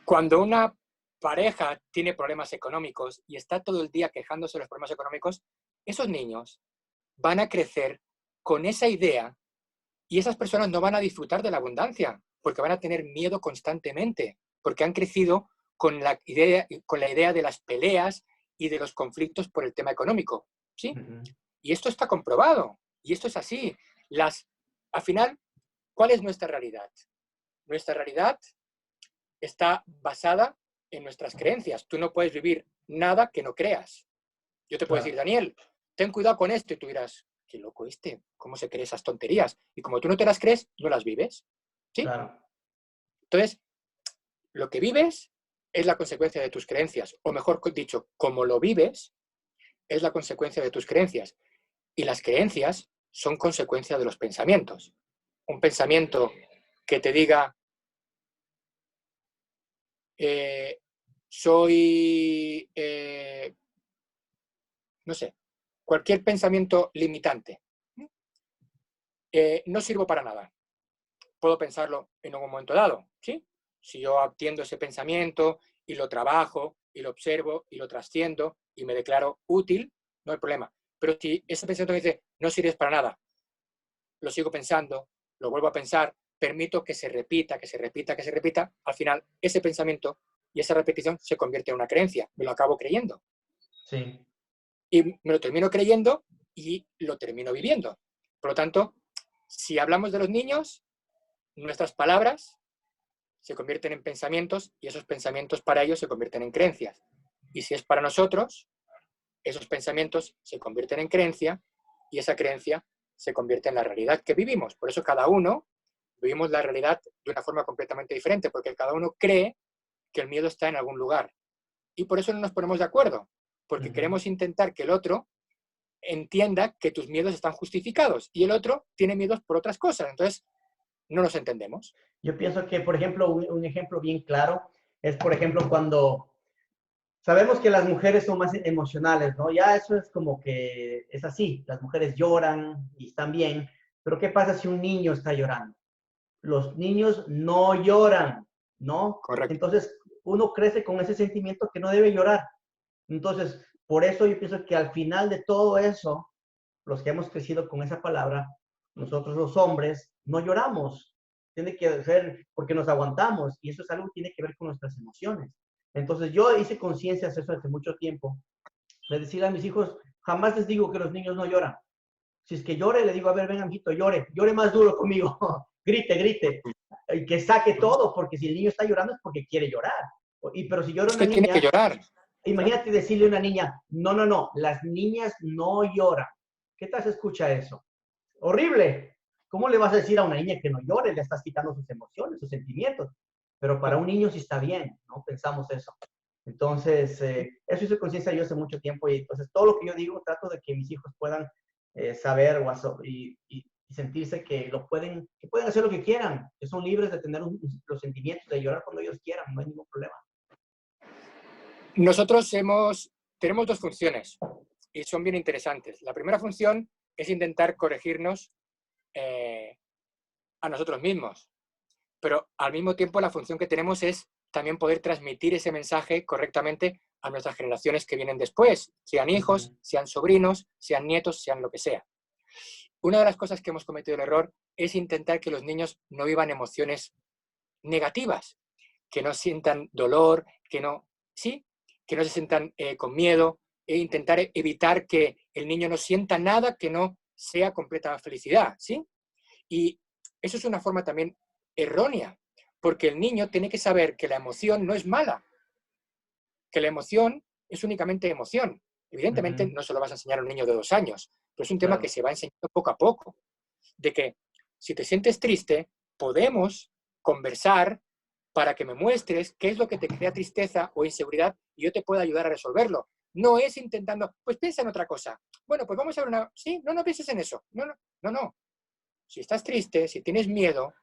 Cuando una pareja tiene problemas económicos y está todo el día quejándose de los problemas económicos, esos niños van a crecer con esa idea y esas personas no van a disfrutar de la abundancia porque van a tener miedo constantemente, porque han crecido con la idea de las peleas y de los conflictos por el tema económico. ¿Sí? Ujú. Y esto está comprobado. Y esto es así. Al final, ¿cuál es nuestra realidad? Nuestra realidad está basada en nuestras creencias. Tú no puedes vivir nada que no creas. Yo te puedo decir, Claro, Daniel, ten cuidado con esto, y tú dirás, qué loco este, ¿cómo se cree esas tonterías? Y como tú no te las crees, no las vives. ¿Sí? claro. Entonces, lo que vives es la consecuencia de tus creencias, o mejor dicho, como lo vives es la consecuencia de tus creencias. Y las creencias son consecuencia de los pensamientos. Un pensamiento que te diga, eh, soy, no sé, cualquier pensamiento limitante. No sirvo para nada. Puedo pensarlo en algún momento dado, ¿sí? Si yo atiendo ese pensamiento y lo trabajo y lo observo y lo trasciendo y me declaro útil, no hay problema. Pero si ese pensamiento me dice, no sirves para nada, lo sigo pensando, lo vuelvo a pensar, permito que se repita, que se repita, que se repita, al final ese pensamiento y esa repetición se convierte en una creencia, me lo acabo creyendo. Sí, Y me lo termino creyendo y lo termino viviendo. Por lo tanto, si hablamos de los niños, nuestras palabras se convierten en pensamientos y esos pensamientos para ellos se convierten en creencias. Y si es para nosotros, esos pensamientos se convierten en creencia y esa creencia se convierte en la realidad que vivimos. Por eso cada uno vivimos la realidad de una forma completamente diferente, porque cada uno cree que el miedo está en algún lugar. Y por eso no nos ponemos de acuerdo, porque ujú, queremos intentar que el otro entienda que tus miedos están justificados y el otro tiene miedos por otras cosas. Entonces, no nos entendemos. Yo pienso que, por ejemplo, un ejemplo bien claro es, por ejemplo, cuando sabemos que las mujeres son más emocionales, ¿no? Ya eso es como que es así, las mujeres lloran y están bien, pero ¿qué pasa si un niño está llorando? Los niños no lloran, ¿no? Correcto. Entonces, uno crece con ese sentimiento que no debe llorar. Entonces, por eso yo pienso que al final de todo eso, los que hemos crecido con esa palabra, nosotros los hombres no lloramos. Tiene que ser porque nos aguantamos y eso es algo que tiene que ver con nuestras emociones. Entonces, yo hice conciencia de eso hace mucho tiempo. Le decía a mis hijos, jamás les digo que los niños no lloran. Si es que llore, le digo, a ver, ven, amiguito, llore más duro conmigo, grite, y que saque todo, porque si el niño está llorando es porque quiere llorar. Pero si llora Es una que tiene que niña, llorar. Claro. imagínate decirle a una niña, no, las niñas no lloran. ¿Qué tal se escucha eso? Horrible. ¿Cómo le vas a decir a una niña que no llore? Le estás quitando sus emociones, sus sentimientos. Pero para un niño sí está bien, ¿no? Pensamos eso. Entonces, eso hice conciencia yo hace mucho tiempo y entonces todo lo que yo digo trato de que mis hijos puedan saber y sentirse que pueden hacer lo que quieran, que son libres de tener los sentimientos, de llorar cuando ellos quieran, no hay ningún problema. Nosotros tenemos dos funciones y son bien interesantes. La primera función es intentar corregirnos a nosotros mismos, pero al mismo tiempo la función que tenemos es también poder transmitir ese mensaje correctamente a nuestras generaciones que vienen después, sean hijos, sean sobrinos, sean nietos, sean lo que sea. Una de las cosas que hemos cometido el error es intentar que los niños no vivan emociones negativas, que no sientan dolor, sí, que no se sientan con miedo, e intentar evitar que el niño no sienta nada que no sea completa felicidad, ¿sí? Y eso es una forma también errónea, porque el niño tiene que saber que la emoción no es mala, que la emoción es únicamente emoción. Evidentemente no se lo vas a enseñar a un niño de 2 años, pero es un tema que se va enseñando poco a poco, de que si te sientes triste, podemos conversar para que me muestres qué es lo que te crea tristeza o inseguridad y yo te pueda ayudar a resolverlo. No es intentando, pues piensa en otra cosa. Bueno, pues vamos a ver una... Sí, no pienses en eso. No. Si estás triste, si tienes miedo,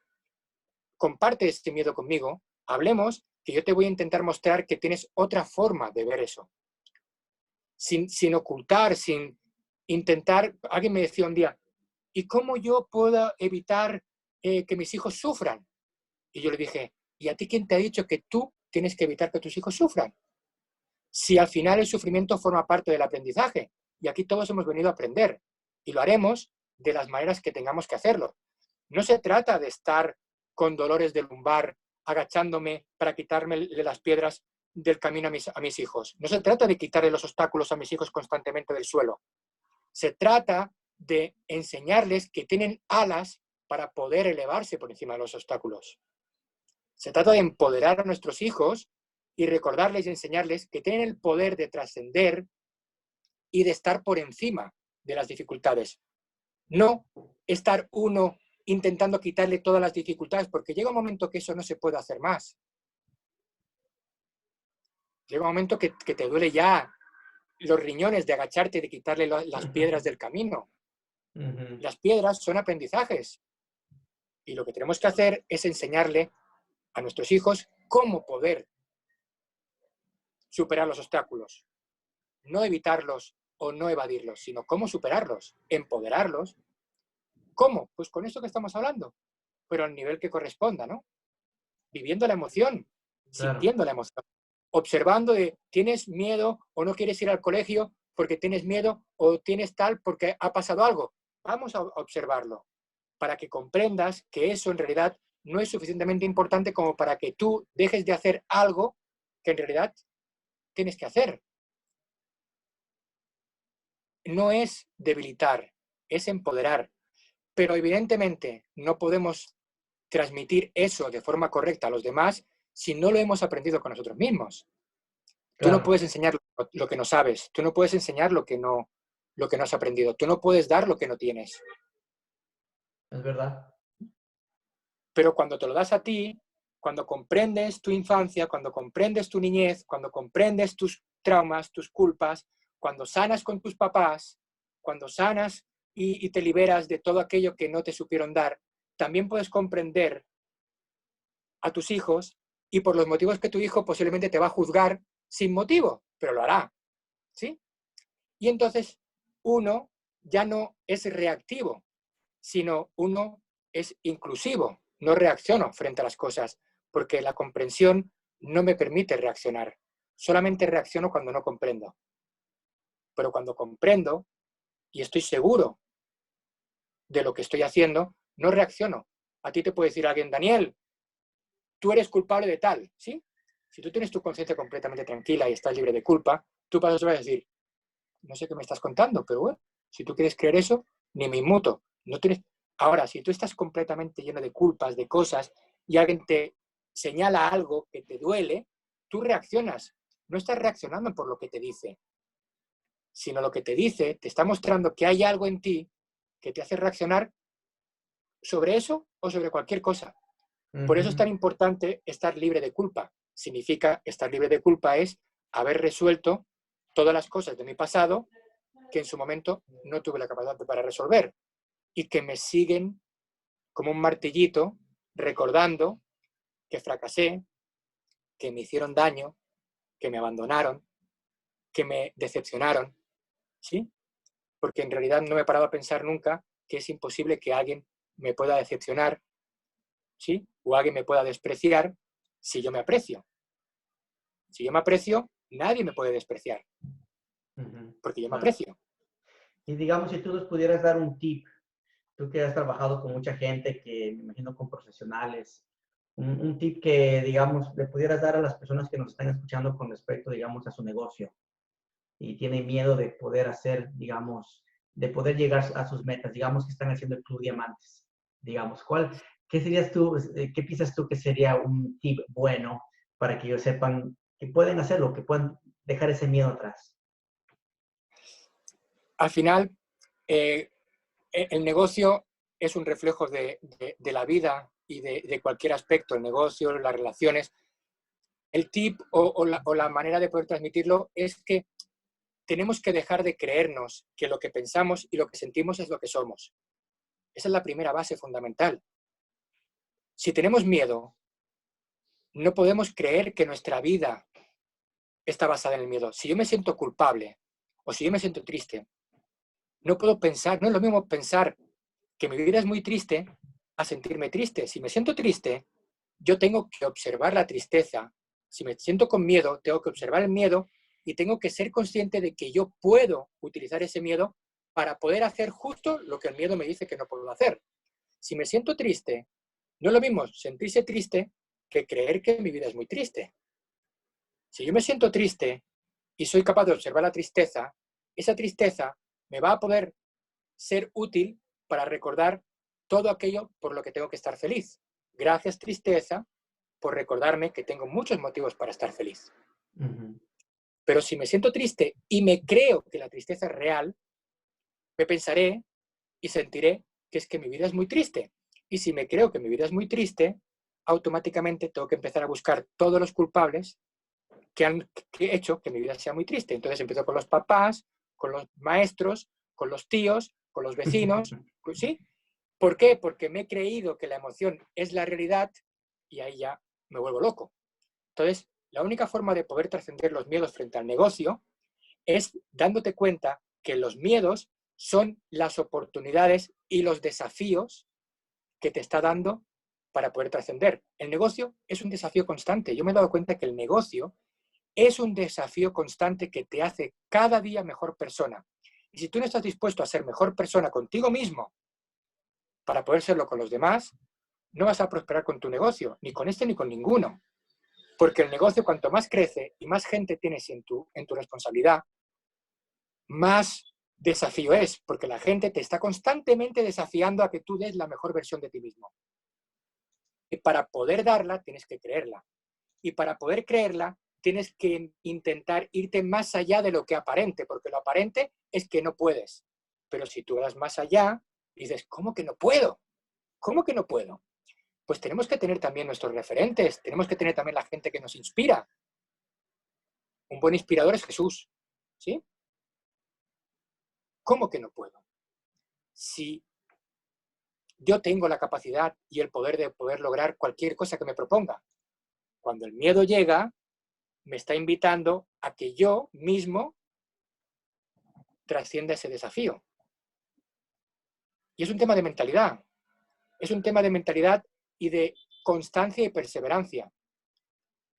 comparte este miedo conmigo, hablemos, que yo te voy a intentar mostrar que tienes otra forma de ver eso. Sin ocultar, sin intentar... Alguien me decía un día, ¿y cómo yo puedo evitar que mis hijos sufran? Y yo le dije, ¿y a ti quién te ha dicho que tú tienes que evitar que tus hijos sufran? Si al final el sufrimiento forma parte del aprendizaje, y aquí todos hemos venido a aprender, y lo haremos de las maneras que tengamos que hacerlo. No se trata de estar con dolores de lumbar, agachándome para quitarme las piedras del camino a mis hijos. No se trata de quitarle los obstáculos a mis hijos constantemente del suelo. Se trata de enseñarles que tienen alas para poder elevarse por encima de los obstáculos. Se trata de empoderar a nuestros hijos y recordarles y enseñarles que tienen el poder de trascender y de estar por encima de las dificultades. No estar uno intentando quitarle todas las dificultades, porque llega un momento que eso no se puede hacer más. Llega un momento que te duele ya los riñones de agacharte y de quitarle las piedras del camino. Las piedras son aprendizajes. Y lo que tenemos que hacer es enseñarle a nuestros hijos cómo poder superar los obstáculos. No evitarlos o no evadirlos, sino cómo superarlos, empoderarlos. ¿Cómo? Pues con esto que estamos hablando, pero al nivel que corresponda, ¿no? Viviendo la emoción, sintiendo la emoción, observando de, ¿tienes miedo o no quieres ir al colegio porque tienes miedo o tienes tal porque ha pasado algo? Vamos a observarlo para que comprendas que eso en realidad no es suficientemente importante como para que tú dejes de hacer algo que en realidad tienes que hacer. No es debilitar, es empoderar. Pero evidentemente no podemos transmitir eso de forma correcta a los demás si no lo hemos aprendido con nosotros mismos. Tú no puedes enseñar lo que no sabes, tú no puedes enseñar lo que no has aprendido, tú no puedes dar lo que no tienes. Es verdad. Pero cuando te lo das a ti, cuando comprendes tu infancia, cuando comprendes tu niñez, cuando comprendes tus traumas, tus culpas, cuando sanas con tus papás, cuando sanas y te liberas de todo aquello que no te supieron dar, también puedes comprender a tus hijos y por los motivos que tu hijo posiblemente te va a juzgar sin motivo, pero lo hará, ¿sí? Y entonces uno ya no es reactivo, sino uno es inclusivo, no reacciono frente a las cosas, porque la comprensión no me permite reaccionar, solamente reacciono cuando no comprendo. Pero cuando comprendo y estoy seguro de lo que estoy haciendo, no reacciono. A ti te puede decir alguien, Daniel, tú eres culpable de tal, ¿sí? Si tú tienes tu conciencia completamente tranquila y estás libre de culpa, tú vas a decir, no sé qué me estás contando, pero bueno, si tú quieres creer eso, ni me inmuto. No tienes... Ahora, si tú estás completamente lleno de culpas, de cosas, y alguien te señala algo que te duele, tú reaccionas. No estás reaccionando por lo que te dice, sino lo que te dice te está mostrando que hay algo en ti que te hace reaccionar sobre eso o sobre cualquier cosa. Por eso es tan importante estar libre de culpa. Significa, estar libre de culpa es haber resuelto todas las cosas de mi pasado que en su momento no tuve la capacidad para resolver y que me siguen como un martillito recordando que fracasé, que me hicieron daño, que me abandonaron, que me decepcionaron, ¿sí? Porque en realidad no me he parado a pensar nunca que es imposible que alguien me pueda decepcionar, ¿sí? O alguien me pueda despreciar si yo me aprecio. Si yo me aprecio, nadie me puede despreciar, porque yo me Claro. aprecio. Y digamos, si tú nos pudieras dar un tip, tú que has trabajado con mucha gente, que me imagino con profesionales, un tip que, digamos, le pudieras dar a las personas que nos están escuchando con respecto, digamos, a su negocio y tienen miedo de poder hacer, digamos, de poder llegar a sus metas, digamos que están haciendo el Club Diamantes, digamos, qué serías tú, qué piensas tú que sería un tip bueno para que ellos sepan que pueden hacerlo, que puedan dejar ese miedo atrás? Al final, el negocio es un reflejo de la vida y de cualquier aspecto, el negocio, las relaciones. El tip o la manera de poder transmitirlo es que tenemos que dejar de creernos que lo que pensamos y lo que sentimos es lo que somos. Esa es la primera base fundamental. Si tenemos miedo, no podemos creer que nuestra vida está basada en el miedo. Si yo me siento culpable o si yo me siento triste, no puedo pensar, no es lo mismo pensar que mi vida es muy triste a sentirme triste. Si me siento triste, yo tengo que observar la tristeza. Si me siento con miedo, tengo que observar el miedo y tengo que ser consciente de que yo puedo utilizar ese miedo para poder hacer justo lo que el miedo me dice que no puedo hacer. Si me siento triste, no es lo mismo sentirse triste que creer que mi vida es muy triste. Si yo me siento triste y soy capaz de observar la tristeza, esa tristeza me va a poder ser útil para recordar todo aquello por lo que tengo que estar feliz. Gracias, tristeza, por recordarme que tengo muchos motivos para estar feliz. Pero si me siento triste y me creo que la tristeza es real, me pensaré y sentiré que es que mi vida es muy triste. Y si me creo que mi vida es muy triste, automáticamente tengo que empezar a buscar todos los culpables que han hecho que mi vida sea muy triste. Entonces empiezo con los papás, con los maestros, con los tíos, con los vecinos, ¿sí? ¿Por qué? Porque me he creído que la emoción es la realidad y ahí ya me vuelvo loco. Entonces, la única forma de poder trascender los miedos frente al negocio es dándote cuenta que los miedos son las oportunidades y los desafíos que te está dando para poder trascender. El negocio es un desafío constante. Yo me he dado cuenta que el negocio es un desafío constante que te hace cada día mejor persona. Y si tú no estás dispuesto a ser mejor persona contigo mismo para poder serlo con los demás, no vas a prosperar con tu negocio, ni con este ni con ninguno. Porque el negocio, cuanto más crece y más gente tienes en tu responsabilidad, más desafío es, porque la gente te está constantemente desafiando a que tú des la mejor versión de ti mismo. Y para poder darla, tienes que creerla. Y para poder creerla, tienes que intentar irte más allá de lo que aparente, porque lo aparente es que no puedes. Pero si tú vas más allá, dices, ¿cómo que no puedo? ¿Cómo que no puedo? Pues tenemos que tener también nuestros referentes, tenemos que tener también la gente que nos inspira. Un buen inspirador es Jesús, ¿sí? ¿Cómo que no puedo? Si yo tengo la capacidad y el poder de poder lograr cualquier cosa que me proponga. Cuando el miedo llega, me está invitando a que yo mismo trascienda ese desafío. Y es un tema de mentalidad. Es un tema de mentalidad y de constancia y perseverancia.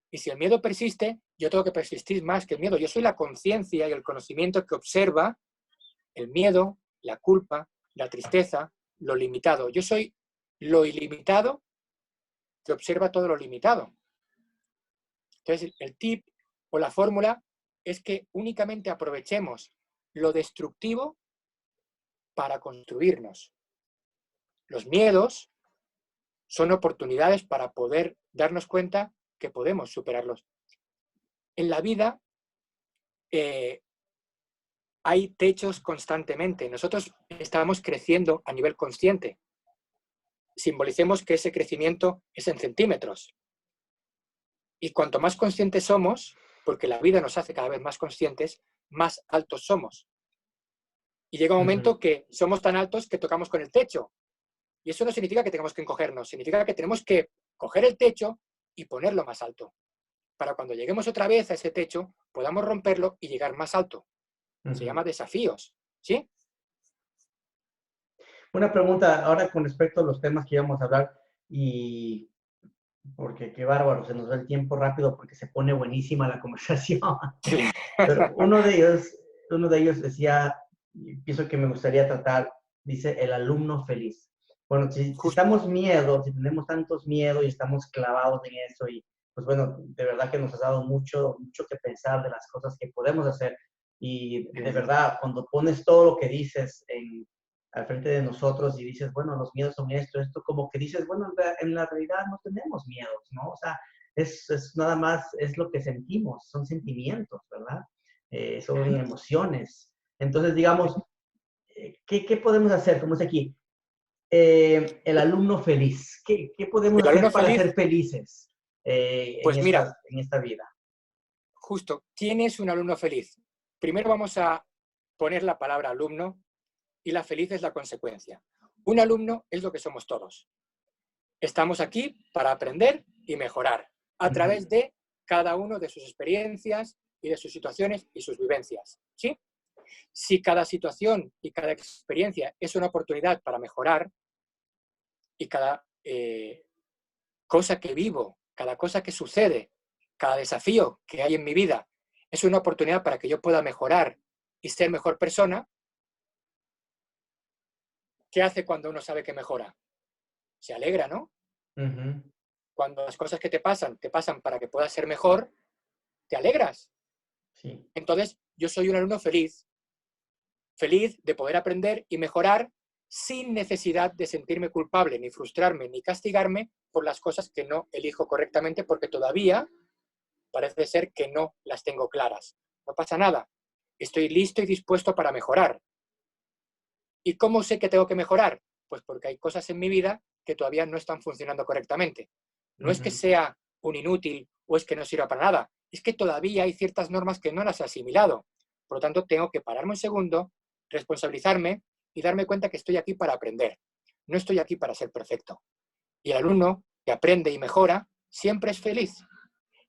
Y si el miedo persiste, yo tengo que persistir más que el miedo. Yo soy la conciencia y el conocimiento que observa el miedo, la culpa, la tristeza, lo limitado. Yo soy lo ilimitado que observa todo lo limitado. Entonces, el tip o la fórmula es que únicamente aprovechemos lo destructivo para construirnos. Los miedos son oportunidades para poder darnos cuenta que podemos superarlos. En la vida hay techos constantemente. Nosotros estamos creciendo a nivel consciente. Simbolicemos que ese crecimiento es en centímetros. Y cuanto más conscientes somos, porque la vida nos hace cada vez más conscientes, más altos somos. Y llega un momento que somos tan altos que tocamos con el techo. Y eso no significa que tengamos que encogernos, significa que tenemos que coger el techo y ponerlo más alto. Para cuando lleguemos otra vez a ese techo, podamos romperlo y llegar más alto. Se llama desafíos, ¿sí? Una pregunta ahora con respecto a los temas que íbamos a hablar, y porque qué bárbaro, se nos va el tiempo rápido porque se pone buenísima la conversación. Sí. Pero uno de ellos decía, y pienso que me gustaría tratar, dice, el alumno feliz. Bueno, si estamos miedo, si tenemos tantos miedos y estamos clavados en eso, y pues bueno, de verdad que nos has dado mucho que pensar de las cosas que podemos hacer. Y de verdad, cuando pones todo lo que dices al frente de nosotros y dices, bueno, los miedos son esto, como que dices, bueno, en la realidad no tenemos miedos, ¿no? O sea, es nada más, es lo que sentimos, son sentimientos, ¿verdad? Son emociones. Entonces, digamos, ¿qué podemos hacer? Como es aquí, el alumno feliz. ¿Qué podemos El hacer alumno para feliz, ser felices pues mira, en esta vida? justo, ¿quién es un alumno feliz? Primero vamos a poner la palabra alumno y la feliz es la consecuencia. Un alumno es lo que somos todos. Estamos aquí para aprender y mejorar a través de cada uno de sus experiencias y de sus situaciones y sus vivencias, ¿sí? Si cada situación y cada experiencia es una oportunidad para mejorar y cada cosa que vivo, cada cosa que sucede, cada desafío que hay en mi vida es una oportunidad para que yo pueda mejorar y ser mejor persona, ¿qué hace cuando uno sabe que mejora? Se alegra, ¿no? Cuando las cosas que te pasan para que puedas ser mejor, te alegras. Sí. Entonces, yo soy un alumno feliz de poder aprender y mejorar sin necesidad de sentirme culpable, ni frustrarme, ni castigarme por las cosas que no elijo correctamente, porque todavía parece ser que no las tengo claras. No pasa nada. Estoy listo y dispuesto para mejorar. ¿Y cómo sé que tengo que mejorar? Pues porque hay cosas en mi vida que todavía no están funcionando correctamente. No es que sea un inútil o es que no sirva para nada. Es que todavía hay ciertas normas que no las he asimilado. Por lo tanto, tengo que pararme un segundo, responsabilizarme y darme cuenta que estoy aquí para aprender. No estoy aquí para ser perfecto. Y el alumno que aprende y mejora siempre es feliz.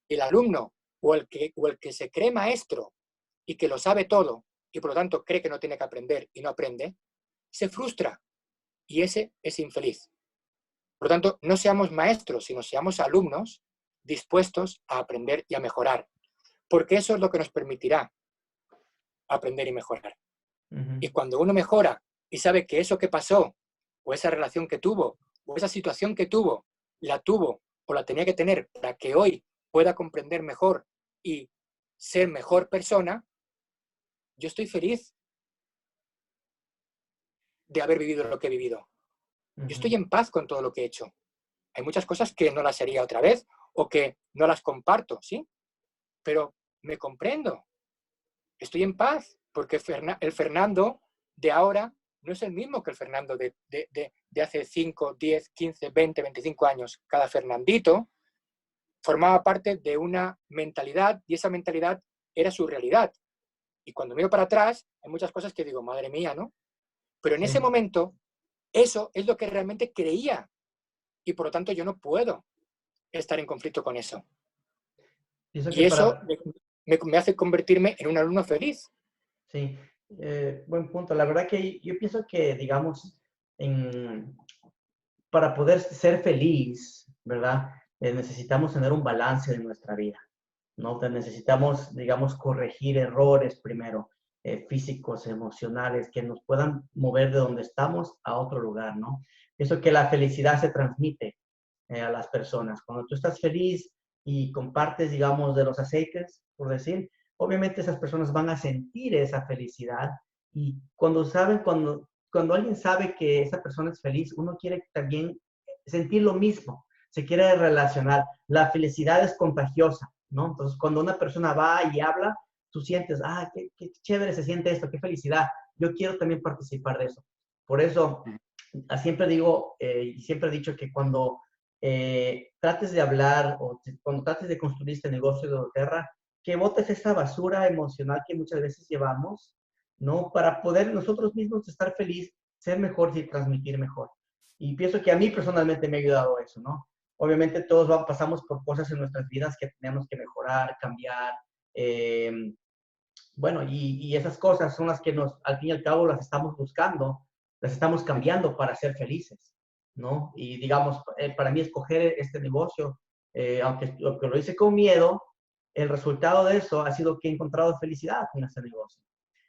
El alumno o el que se cree maestro y que lo sabe todo y por lo tanto cree que no tiene que aprender y no aprende, se frustra y ese es infeliz. Por lo tanto, no seamos maestros, sino seamos alumnos dispuestos a aprender y a mejorar, porque eso es lo que nos permitirá aprender y mejorar. Y cuando uno mejora y sabe que eso que pasó, o esa relación que tuvo, o esa situación que tuvo, la tuvo o la tenía que tener para que hoy pueda comprender mejor y ser mejor persona, yo estoy feliz de haber vivido lo que he vivido. Yo estoy en paz con todo lo que he hecho. Hay muchas cosas que no las haría otra vez o que no las comparto, ¿sí? Pero me comprendo. Estoy en paz porque el Fernando de ahora no es el mismo que el Fernando de hace 5, 10, 15, 20, 25 años. Cada Fernandito formaba parte de una mentalidad y esa mentalidad era su realidad. Y cuando miro para atrás, hay muchas cosas que digo, madre mía, ¿no? Pero en ese momento Eso es lo que realmente creía y por lo tanto yo no puedo estar en conflicto con eso. Pienso que Y eso para, me hace convertirme en un alumno feliz. sí, buen punto. La verdad que yo pienso que, digamos, para poder ser feliz, ¿verdad? Necesitamos tener un balance de nuestra vida, ¿no? Necesitamos, digamos, corregir errores primero, físicos, emocionales, que nos puedan mover de donde estamos a otro lugar, ¿no? Pienso que la felicidad se transmite a las personas. Cuando tú estás feliz y compartes, digamos, de los aceites, por decir, obviamente esas personas van a sentir esa felicidad y cuando alguien sabe que esa persona es feliz, uno quiere también sentir lo mismo, se quiere relacionar. La felicidad es contagiosa, ¿no? Entonces, cuando una persona va y habla, tú sientes, qué chévere se siente esto, qué felicidad. Yo quiero también participar de eso. Por eso, siempre digo y siempre he dicho que cuando trates de hablar o cuando trates de construir este negocio de doTERRA, que botes esa basura emocional que muchas veces llevamos, ¿no? Para poder nosotros mismos estar feliz, ser mejor y transmitir mejor. Y pienso que a mí personalmente me ha ayudado eso, ¿no? Obviamente todos pasamos por cosas en nuestras vidas que tenemos que mejorar, cambiar. eh, bueno, y esas cosas son las que al fin y al cabo, las estamos buscando, las estamos cambiando para ser felices, ¿no? Y digamos, para mí escoger este negocio, aunque lo hice con miedo, el resultado de eso ha sido que he encontrado felicidad con este negocio.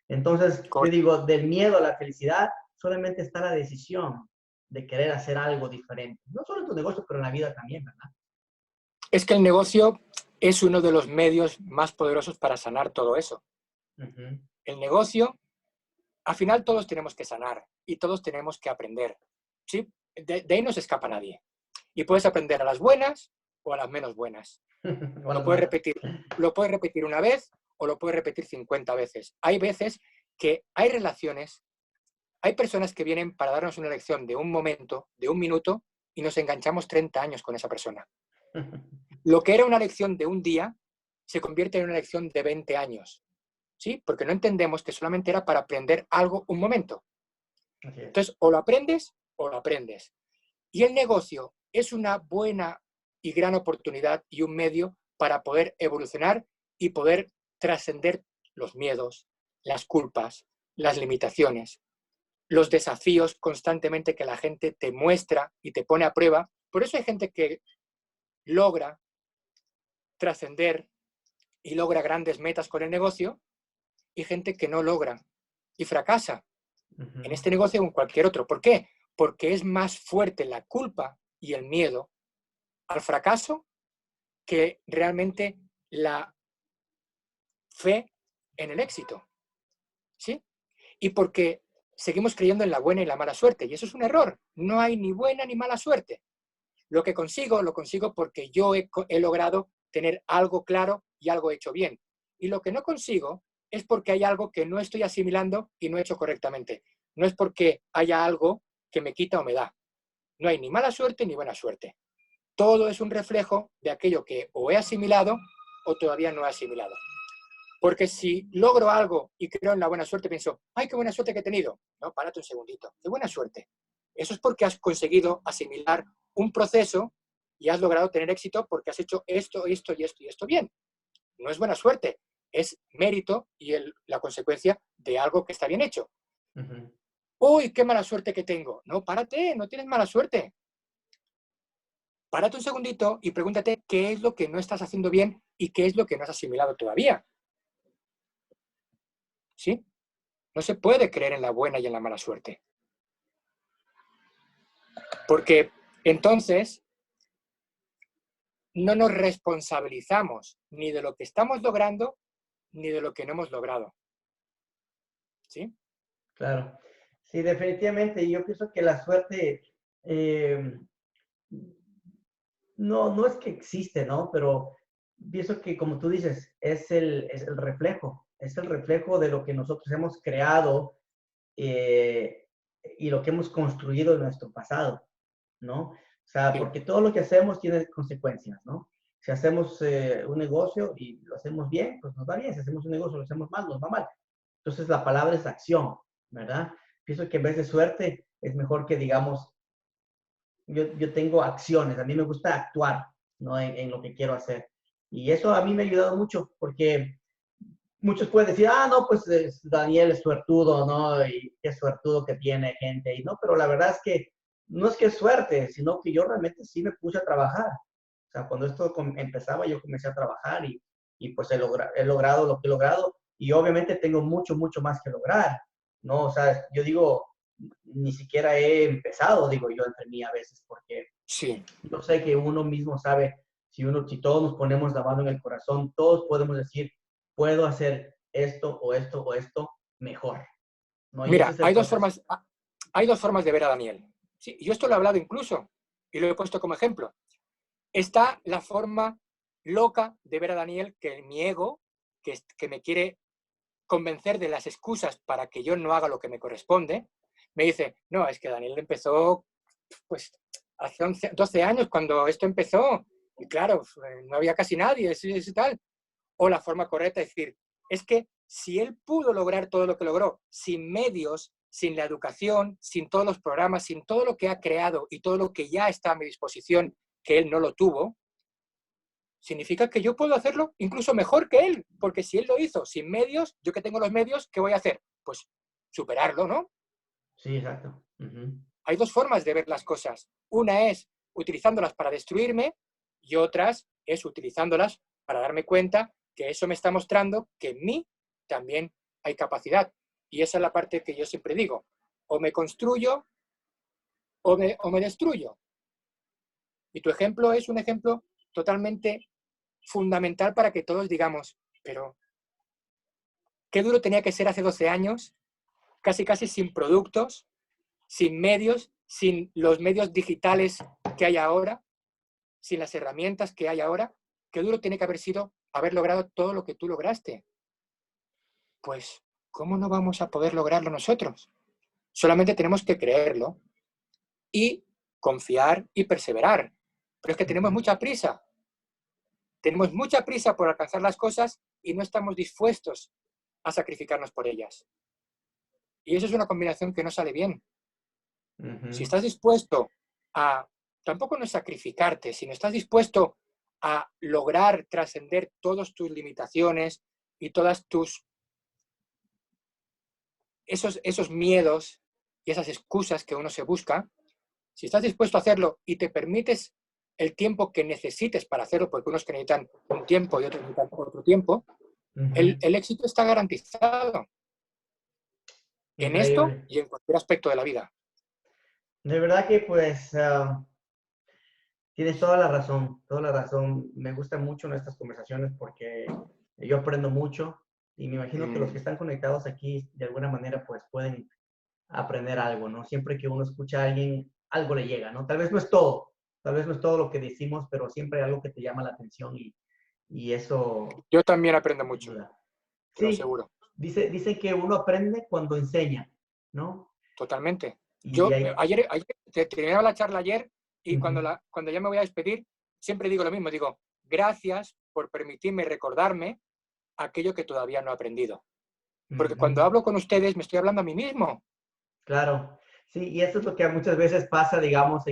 Entonces, yo digo, del miedo a la felicidad, solamente está la decisión de querer hacer algo diferente. No solo en tu negocio, pero en la vida también, ¿verdad? Es que el negocio es uno de los medios más poderosos para sanar todo eso. Uh-huh. El negocio, al final todos tenemos que sanar y todos tenemos que aprender. ¿Sí? De ahí no se escapa nadie. Y puedes aprender a las buenas o a las menos buenas. Bueno, Lo puedes repetir una vez o lo puedes repetir 50 veces. Hay veces que hay relaciones, hay personas que vienen para darnos una lección de un momento, de un minuto, y nos enganchamos 30 años con esa persona. Lo que era una lección de un día se convierte en una lección de 20 años. ¿Sí? Porque no entendemos que solamente era para aprender algo un momento. Entonces, o lo aprendes o lo aprendes. Y el negocio es una buena y gran oportunidad y un medio para poder evolucionar y poder trascender los miedos, las culpas, las limitaciones, los desafíos constantemente que la gente te muestra y te pone a prueba. Por eso hay gente que logra trascender y logra grandes metas con el negocio y gente que no logra y fracasa en este negocio o en cualquier otro. ¿Por qué? Porque es más fuerte la culpa y el miedo al fracaso que realmente la fe en el éxito. ¿Sí? Y porque seguimos creyendo en la buena y la mala suerte. Y eso es un error. No hay ni buena ni mala suerte. Lo que consigo, lo consigo porque yo he logrado tener algo claro y algo hecho bien. Y lo que no consigo es porque hay algo que no estoy asimilando y no he hecho correctamente. No es porque haya algo que me quita o me da. No hay ni mala suerte ni buena suerte. Todo es un reflejo de aquello que o he asimilado o todavía no he asimilado. Porque si logro algo y creo en la buena suerte, pienso, ¡ay, qué buena suerte que he tenido! No, párate un segundito. ¡Qué buena suerte! Eso es porque has conseguido asimilar un proceso y has logrado tener éxito porque has hecho esto, esto y esto y esto bien. No es buena suerte, es mérito y la consecuencia de algo que está bien hecho. Uh-huh. ¡Uy, qué mala suerte que tengo! No, párate, no tienes mala suerte. Párate un segundito y pregúntate qué es lo que no estás haciendo bien y qué es lo que no has asimilado todavía. ¿Sí? No se puede creer en la buena y en la mala suerte. Porque entonces no nos responsabilizamos ni de lo que estamos logrando ni de lo que no hemos logrado. ¿Sí? Claro. Sí, definitivamente. Yo pienso que la suerte eh, no es que existe, ¿no? Pero pienso que, como tú dices, es el reflejo de lo que nosotros hemos creado eh, y lo que hemos construido en nuestro pasado, ¿no? O sea, Sí. porque todo lo que hacemos tiene consecuencias, ¿no? Si hacemos un negocio y lo hacemos bien, pues nos va bien. Si hacemos un negocio y lo hacemos mal, nos va mal. Entonces, la palabra es acción, ¿verdad? Pienso que en vez de suerte, es mejor que digamos, yo tengo acciones, a mí me gusta actuar, ¿no? En lo que quiero hacer. Y eso a mí me ha ayudado mucho porque muchos pueden decir, ah, no, pues Daniel es suertudo, ¿no? Y qué suertudo que tiene gente. Y no, pero la verdad es que no es que es suerte, sino que yo realmente sí me puse a trabajar. O sea, cuando esto empezaba, yo comencé a trabajar y pues he logrado lo que he logrado. Y obviamente tengo mucho, mucho más que lograr, ¿no? O sea, yo digo, ni siquiera he empezado, digo yo, entre mí a veces, porque Sí. yo sé que uno mismo sabe, si todos nos ponemos la mano en el corazón, todos podemos decir, puedo hacer esto o esto o esto mejor, ¿no? Y ese Mira, es el proceso. hay dos formas de ver a Daniel. Sí, yo esto lo he hablado incluso y lo he puesto como ejemplo. Está la forma loca de ver a Daniel, que mi ego, que me quiere convencer de las excusas para que yo no haga lo que me corresponde, me dice, no, es que Daniel empezó pues hace 12 años cuando esto empezó, y claro, no había casi nadie, y tal. O la forma correcta es decir, es que si él pudo lograr todo lo que logró sin medios, sin la educación, sin todos los programas, sin todo lo que ha creado y todo lo que ya está a mi disposición, que él no lo tuvo, significa que yo puedo hacerlo incluso mejor que él, porque si él lo hizo sin medios, yo que tengo los medios, ¿qué voy a hacer? Pues superarlo, ¿no? Sí, exacto. Hay dos formas de ver las cosas. Una es utilizándolas para destruirme y otras es utilizándolas para darme cuenta que eso me está mostrando que en mí también hay capacidad. Y esa es la parte que yo siempre digo. O me construyo o me destruyo. Y tu ejemplo es un ejemplo totalmente fundamental para que todos digamos, pero qué duro tenía que ser hace 12 años, casi casi sin productos, sin medios, sin los medios digitales que hay ahora, sin las herramientas que hay ahora, qué duro tiene que haber sido haber logrado todo lo que tú lograste. Pues, ¿cómo no vamos a poder lograrlo nosotros? Solamente tenemos que creerlo y confiar y perseverar. Pero es que tenemos mucha prisa por alcanzar las cosas y no estamos dispuestos a sacrificarnos por ellas. Y eso es una combinación que no sale bien. Si estás dispuesto a, tampoco no sacrificarte, sino estás dispuesto a lograr trascender todas tus limitaciones y todas esos miedos y esas excusas que uno se busca, si estás dispuesto a hacerlo y te permites el tiempo que necesites para hacerlo, porque unos que necesitan un tiempo y otros necesitan otro tiempo, el éxito está garantizado en esto Increíble. y en cualquier aspecto de la vida. De verdad que pues tienes toda la razón, toda la razón. Me gustan mucho nuestras conversaciones porque yo aprendo mucho y me imagino que los que Mm, están conectados aquí de alguna manera pues pueden aprender algo, ¿no? Siempre que uno escucha a alguien, algo le llega, ¿no? Tal vez no es todo lo que decimos, pero siempre hay algo que te llama la atención y eso yo también aprendo mucho, ayuda. te lo Sí, aseguro. dicen que uno aprende cuando enseña, ¿no? Totalmente. Y Yo hay, ayer terminaba la charla ayer y uh-huh, cuando ya me voy a despedir, siempre digo lo mismo, digo, gracias por permitirme recordarme aquello que todavía no he aprendido. Porque cuando uh-huh. hablo con ustedes me estoy hablando a mí mismo. Claro, sí, y eso es lo que muchas veces pasa, digamos,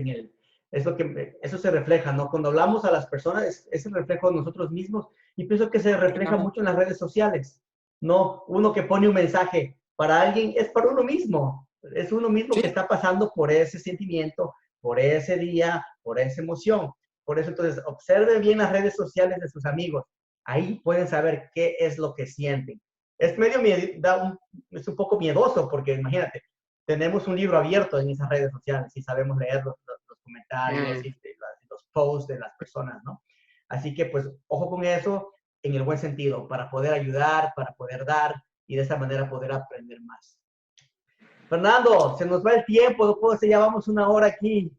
eso se refleja, ¿no? Cuando hablamos a las personas, es el reflejo de nosotros mismos, y pienso que se refleja mucho Completamente. en las redes sociales, ¿no? Uno que pone un mensaje para alguien es para uno mismo, es uno mismo que Sí, está pasando por ese sentimiento, por ese día, por esa emoción. Por eso, entonces, observe bien las redes sociales de sus amigos, ahí pueden saber qué es lo que sienten. Es medio, es un poco miedoso, porque imagínate, tenemos un libro abierto en esas redes sociales y sabemos leer los comentarios mm, y los posts de las personas, ¿no? Así que pues ojo con eso en el buen sentido, para poder ayudar, para poder dar y de esa manera poder aprender más. Fernando, se nos va el tiempo, no puedo ser, ya vamos una hora aquí,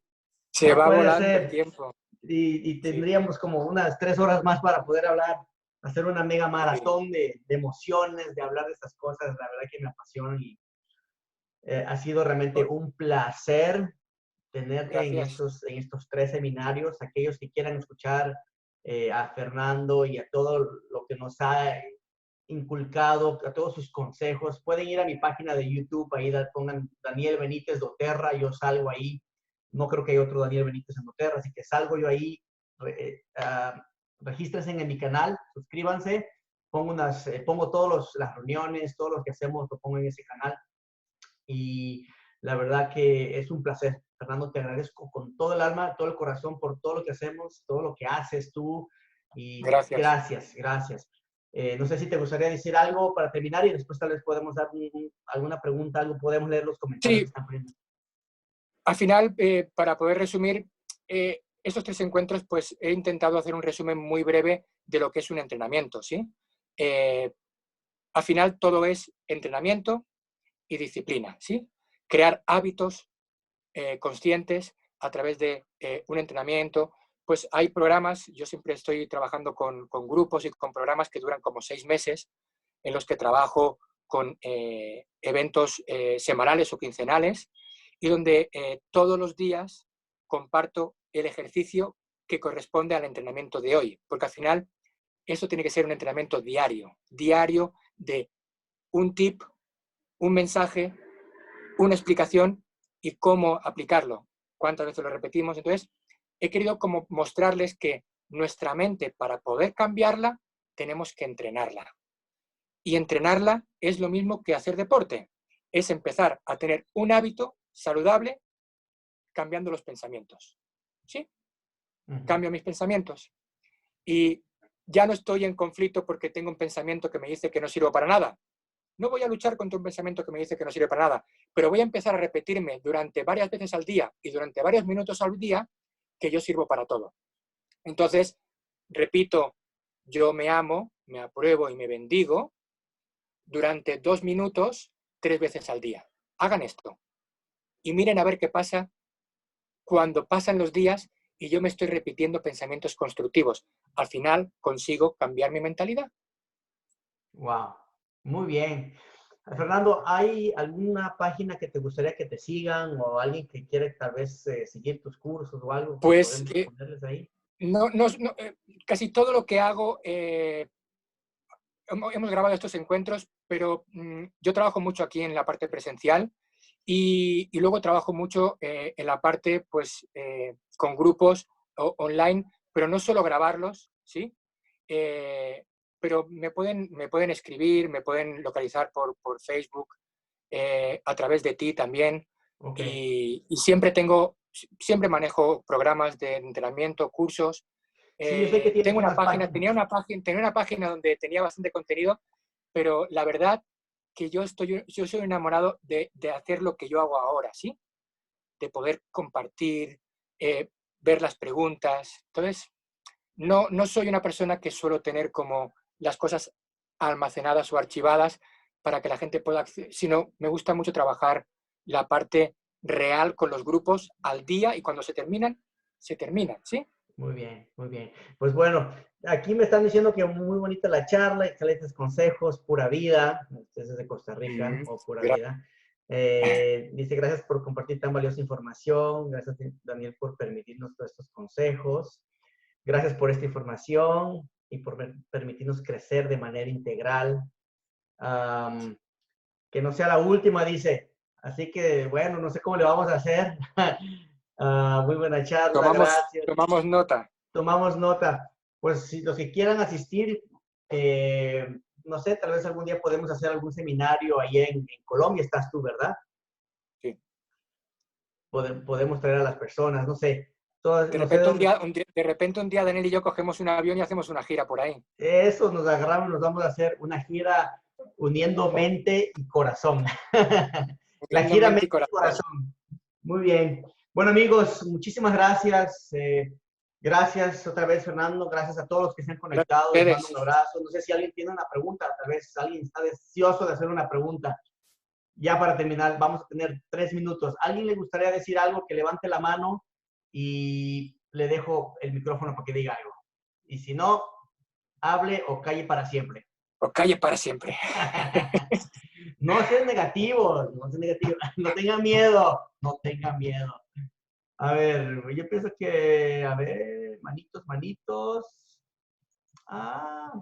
se no va puede volando el ser. tiempo. Y Sí, tendríamos como unas 3 horas más para poder hablar, hacer una mega sí. maratón de emociones, de hablar de estas cosas, la verdad que me apasionan y ha sido realmente Oh, un placer tenerte gracias. en estos 3 seminarios. Aquellos que quieran escuchar a Fernando y a todo lo que nos ha inculcado, a todos sus consejos. Pueden ir a mi página de YouTube, ahí pongan Daniel Benítez Doterra, yo salgo ahí. No creo que haya otro Daniel Benítez en Doterra, así que salgo yo ahí. Regístrense en mi canal, suscríbanse, pongo todas las reuniones, todo lo que hacemos, lo pongo en ese canal. Y la verdad que es un placer. Fernando, te agradezco con todo el alma, todo el corazón por todo lo que hacemos, todo lo que haces tú. Y Gracias. gracias, gracias. No sé si te gustaría decir algo para terminar y después tal vez podemos dar alguna pregunta, algo, podemos leer los comentarios que Sí, están poniendo. al final, para poder resumir, estos 3 encuentros, pues he intentado hacer un resumen muy breve de lo que es un entrenamiento, ¿sí? Al final todo es entrenamiento y disciplina, ¿sí? Crear hábitos conscientes a través de un entrenamiento. Pues hay programas, yo siempre estoy trabajando con grupos y con programas que duran como 6 meses, en los que trabajo con eventos semanales o quincenales y donde todos los días comparto el ejercicio que corresponde al entrenamiento de hoy, porque al final eso tiene que ser un entrenamiento diario, diario de un tip, un mensaje, una explicación y cómo aplicarlo, cuántas veces lo repetimos. Entonces, he querido como mostrarles que nuestra mente, para poder cambiarla, tenemos que entrenarla. Y entrenarla es lo mismo que hacer deporte. Es empezar a tener un hábito saludable cambiando los pensamientos. ¿Sí? Cambio mis pensamientos. Y ya no estoy en conflicto porque tengo un pensamiento que me dice que no sirvo para nada. No voy a luchar contra un pensamiento que me dice que no sirve para nada, pero voy a empezar a repetirme durante varias veces al día y durante varios minutos al día que yo sirvo para todo. Entonces, repito, yo me amo, me apruebo y me bendigo durante 2 minutos, 3 veces al día. Hagan esto y miren a ver qué pasa cuando pasan los días y yo me estoy repitiendo pensamientos constructivos. Al final consigo cambiar mi mentalidad. Wow, muy bien. Fernando, ¿hay alguna página que te gustaría que te sigan o alguien que quiere tal vez seguir tus cursos o algo que Pues podemos ponerles ahí? casi todo lo que hago, hemos grabado estos encuentros, pero yo trabajo mucho aquí en la parte presencial y luego trabajo mucho en la parte pues, con grupos online, pero no solo grabarlos, ¿sí? Eh, pero me pueden escribir, me pueden localizar por Facebook, a través de ti también. Ok. Y siempre manejo programas de entrenamiento, cursos. Sí, yo sé que tienes Tengo una unas página, páginas. tenía una página donde tenía bastante contenido, pero la verdad que yo soy enamorado de hacer lo que yo hago ahora, ¿sí? De poder compartir, ver las preguntas. Entonces, no soy una persona que suelo tener como las cosas almacenadas o archivadas para que la gente pueda acceder, sino me gusta mucho trabajar la parte real con los grupos al día y cuando se terminan, ¿sí? Muy bien, muy bien. Pues bueno, aquí me están diciendo que muy bonita la charla, excelentes consejos, pura vida. Ustedes es de Costa Rica o pura Gracias. vida. Dice, gracias por compartir tan valiosa información. Gracias, Daniel, por permitirnos todos estos consejos. Gracias por esta información y por permitirnos crecer de manera integral. Que no sea la última, dice. Así que, bueno, no sé cómo le vamos a hacer. Muy buena charla, gracias. Tomamos nota. Tomamos nota. Pues si los que quieran asistir, no sé, tal vez algún día podemos hacer algún seminario ahí en Colombia, estás tú, ¿verdad? Sí. Podemos traer a las personas, no sé. Todas, De no sé de repente dónde. de repente un día Daniel y yo cogemos un avión y hacemos una gira por ahí. Eso nos agarramos, nos vamos a hacer una gira uniendo mente y corazón. La Uniendo gira mente y mente y corazón. corazón. Muy bien. Bueno, amigos, muchísimas gracias. Gracias otra vez, Fernando. Gracias a todos los que se han Gracias a conectado. Les mando un ustedes. abrazo. No sé si alguien tiene una pregunta. Tal vez alguien está deseoso de hacer una pregunta. Ya para terminar, vamos a tener 3 minutos. ¿Alguien le gustaría decir algo? Que levante la mano y le dejo el micrófono para que diga algo. Y si no, hable o calle para siempre. O calle para siempre. No sean negativos, no sean negativos. No tengan miedo, no tengan miedo. A ver, yo pienso que, a ver, manitos, manitos. Ah,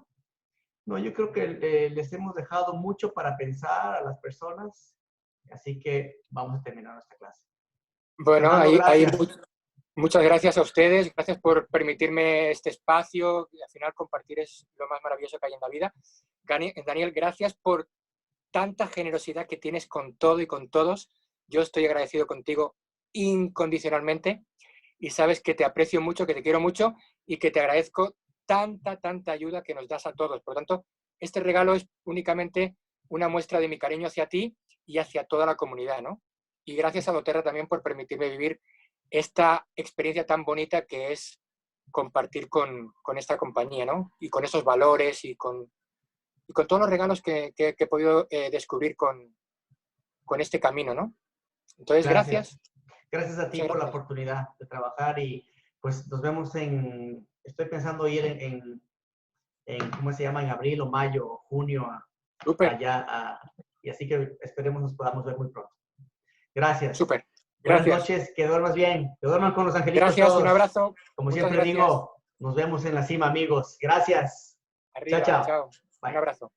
No, yo creo que les hemos dejado mucho para pensar a las personas, así que vamos a terminar nuestra clase. Bueno, Fernando, gracias. muchas gracias a ustedes, gracias por permitirme este espacio y al final compartir es lo más maravilloso que hay en la vida. Daniel, gracias por tanta generosidad que tienes con todo y con todos. Yo estoy agradecido contigo incondicionalmente y sabes que te aprecio mucho, que te quiero mucho y que te agradezco tanta ayuda que nos das a todos. Por lo tanto, este regalo es únicamente una muestra de mi cariño hacia ti y hacia toda la comunidad, ¿no? Y gracias a doTERRA también por permitirme vivir esta experiencia tan bonita que es compartir con esta compañía, ¿no? Y con esos valores y con todos los regalos que he podido descubrir con este camino, ¿no? Entonces, Gracias. gracias. Gracias a ti Muchas por la gracias. oportunidad de trabajar y pues nos vemos estoy pensando ir ¿cómo se llama? En abril o mayo o junio Súper, allá. Y así que esperemos nos podamos ver muy pronto. Gracias. súper. Buenas Gracias. noches, que duermas bien, que duerman con los angelitos Gracias, un todos. abrazo. Como Muchas siempre gracias. digo, nos vemos en la cima, amigos. Gracias. Chao, Arriba, chao. chao. Un Bye. abrazo.